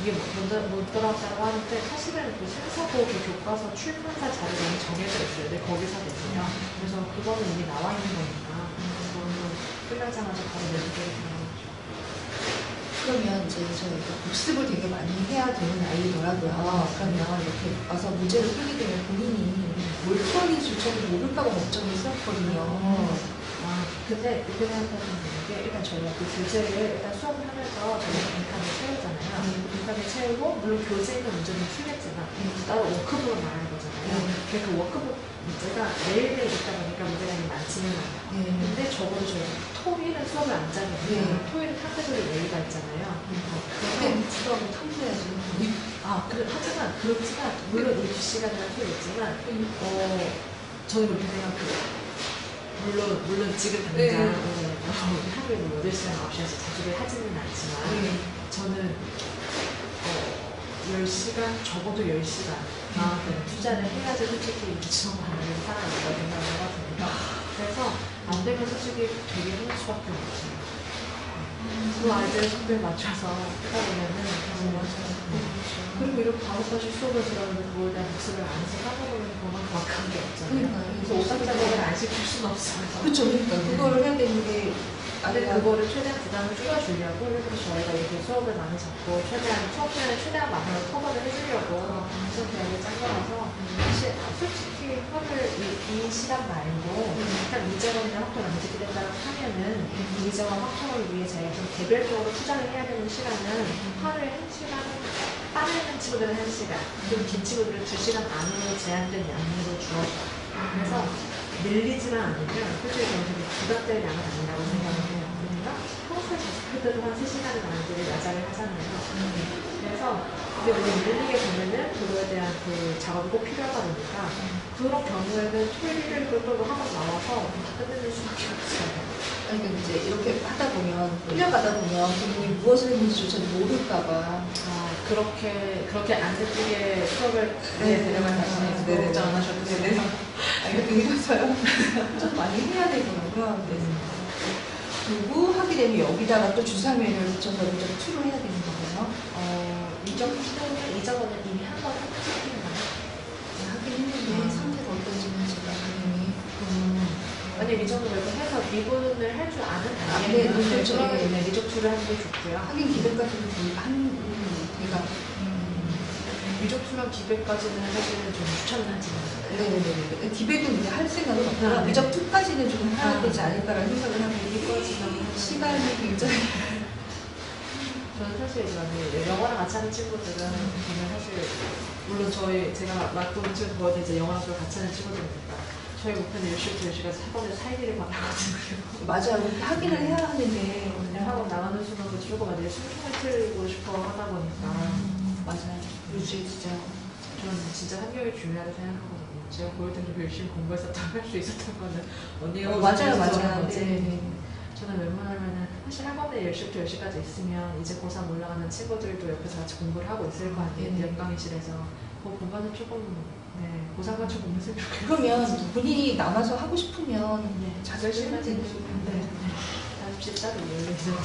이게 못 들어갔다고 하는데 사실은 그 생사고기 교과서 출판사 자료가 이미 정해져 있어요. 근데 거기서 됐어요. 그래서 그거는 이미 나와 있는 거니까 그거는 끝나자마자 바로 내부적으로 들어가죠. 그러면 이제 저희가 복습을 되게 많이 해야 되는 아이더라고요. 그러면 이렇게 와서 문제를 풀게 되면 본인이 뭘 풀어야 줄지 모를까봐 걱정이 있었거든요. 근데 그렇게 생각하시면 되는 게 일단 저희가 그 교재를 일단 수업을 하면서 저희가 빈칸을 채우잖아요. 빈칸을 채우고 물론 교재에 있는 문제는 풀겠지만 따로 워크북을 말하는 거잖아요. 그 워크북 문제가 매일매일 있다 보니까 문제가 많지는 않아요. 근데 적어도 저희가 토일은 수업을 안 짜거든요. 토일은 카테고리 A가 있잖아요. 그때 수업을 탐구해야죠. 하지만 그렇지만 물론 이 뒷시간이랑 틀렸지만 저는 그렇게 생각해요. 물론 지금 당장 하루에 뭐 8시간, 9시간씩 자주를 하지는 않지만 저는 10시간, 적어도 10시간 방학 때는 투자를 해야지 솔직히 유치원 가는 사람이라고 생각을 하거든요. 그래서 안 되면 솔직히 되게 힘들 수밖에 없어요. 그 아이들 성별에 맞춰서 하다 보면은 그리고 이렇게 5번씩 수업을 들었는데 그거에 대한 복습을 안 해서 까먹으면 그만큼 아까운 게 없잖아요. 그래서 오답 작업을 안 시킬 수는 없어요. 그렇죠. 그러니까 그거를 해야 되는 게 근데 그거를 최대한 부담을 줄여주려고 그래서 저희가 이렇게 수업을 많이 잡고 최대한 수업 시간에 최대한 많이 커버를 해주려고 수업 계획을 짠 거라서 사실 솔직히 하루를 이 시간 말고 일단 이재원이나 학교 남짓기 된다고 하면은 이재원 학교를 위해 저희가 좀 개별적으로 투자를 해야 되는 시간은 하루에 1시간 빠르는 친구들은 1시간 좀 긴 친구들은 2시간 안으로 제한된 양으로 주어져요. 그래서 밀리지만 않으면 솔직히 저는 되게 부담될 양은 아니라고 생각을 해요. 시간인가? 평소에 작업할 때도 한 3시간은 아이들이 야자를 하잖아요. 그래서 근데 뭐 밀리게 되면은 그거에 대한 그 작업이 꼭 필요하다 보니까 그런 경우에는 토요일을 또 한번 나와서 끝내는 수밖에 없어요. 아니 근데 이제 이렇게 하다 보면 끌려가다 보면 본인이 무엇을 했는지조차 모를까봐 그렇게 안 예쁘게 수업을 데려갈 자신이 네네. 걱정 안 하셔도 네네. 돼요. 아니 그래서요 좀 많이 해야 되더라고요. 그리고 하게 되면 여기다가 또 주상면을 붙여서 이제 투를 해야 되는 거예요. 이 정도는 이미 한 번 했거든요. 하긴 했는데 상태가 어떤지는 제가 당연히 아니 미적으로 이렇게 해서 미분을 할 줄 아는 네, 단계는 그렇죠. 그러면 미적 투를 하는 게 좋고요. 하긴 기백까지는 한 제가 미적 투랑 기백까지는 사실은 좀 추천은 하지만 네네네. 기백은 이제 할 생각은 없고요. 아, 네. 미적 2까지는 좀 해야 되지 않을까라는 생각을 하고 이거지만 시간이 굉장히 저는 사실 이제 영어랑 같이 하는 친구들은 저는 사실 물론 제가 맡고 지금 거의 이제 영어랑 수업 같이 하는 친구들이니까 저희 목표는 10시부터 10시까지 학원에서 살기를 바라거든요. 맞아요. 확인을 해야 하는데 그냥 학원 나가는 순간도 조금 이제 숨통을 틀고 싶어 하다 보니까 맞아요. 요즘 진짜 저는 진짜 환경이 중요하다고 생각하거든요. 제가 고일 때좀 열심히 공부했었다고 할 수 있었던 거는 언니가 맞아요, 공부해서 맞아요. 거지. 네. 저는 웬만하면은 사실 학원에 10시부터 10시까지 있으면 이제 고3 올라가는 친구들도 옆에서 같이 공부를 하고 있을 거 아니에요. 네. 옆강의실에서 그 공간은 조금 고3 같이 공부했으면 좋겠어요. 그러면 본인이 남아서 하고 싶으면 네. 자결 시간 되는 네. 50시 따로 열려 있어요.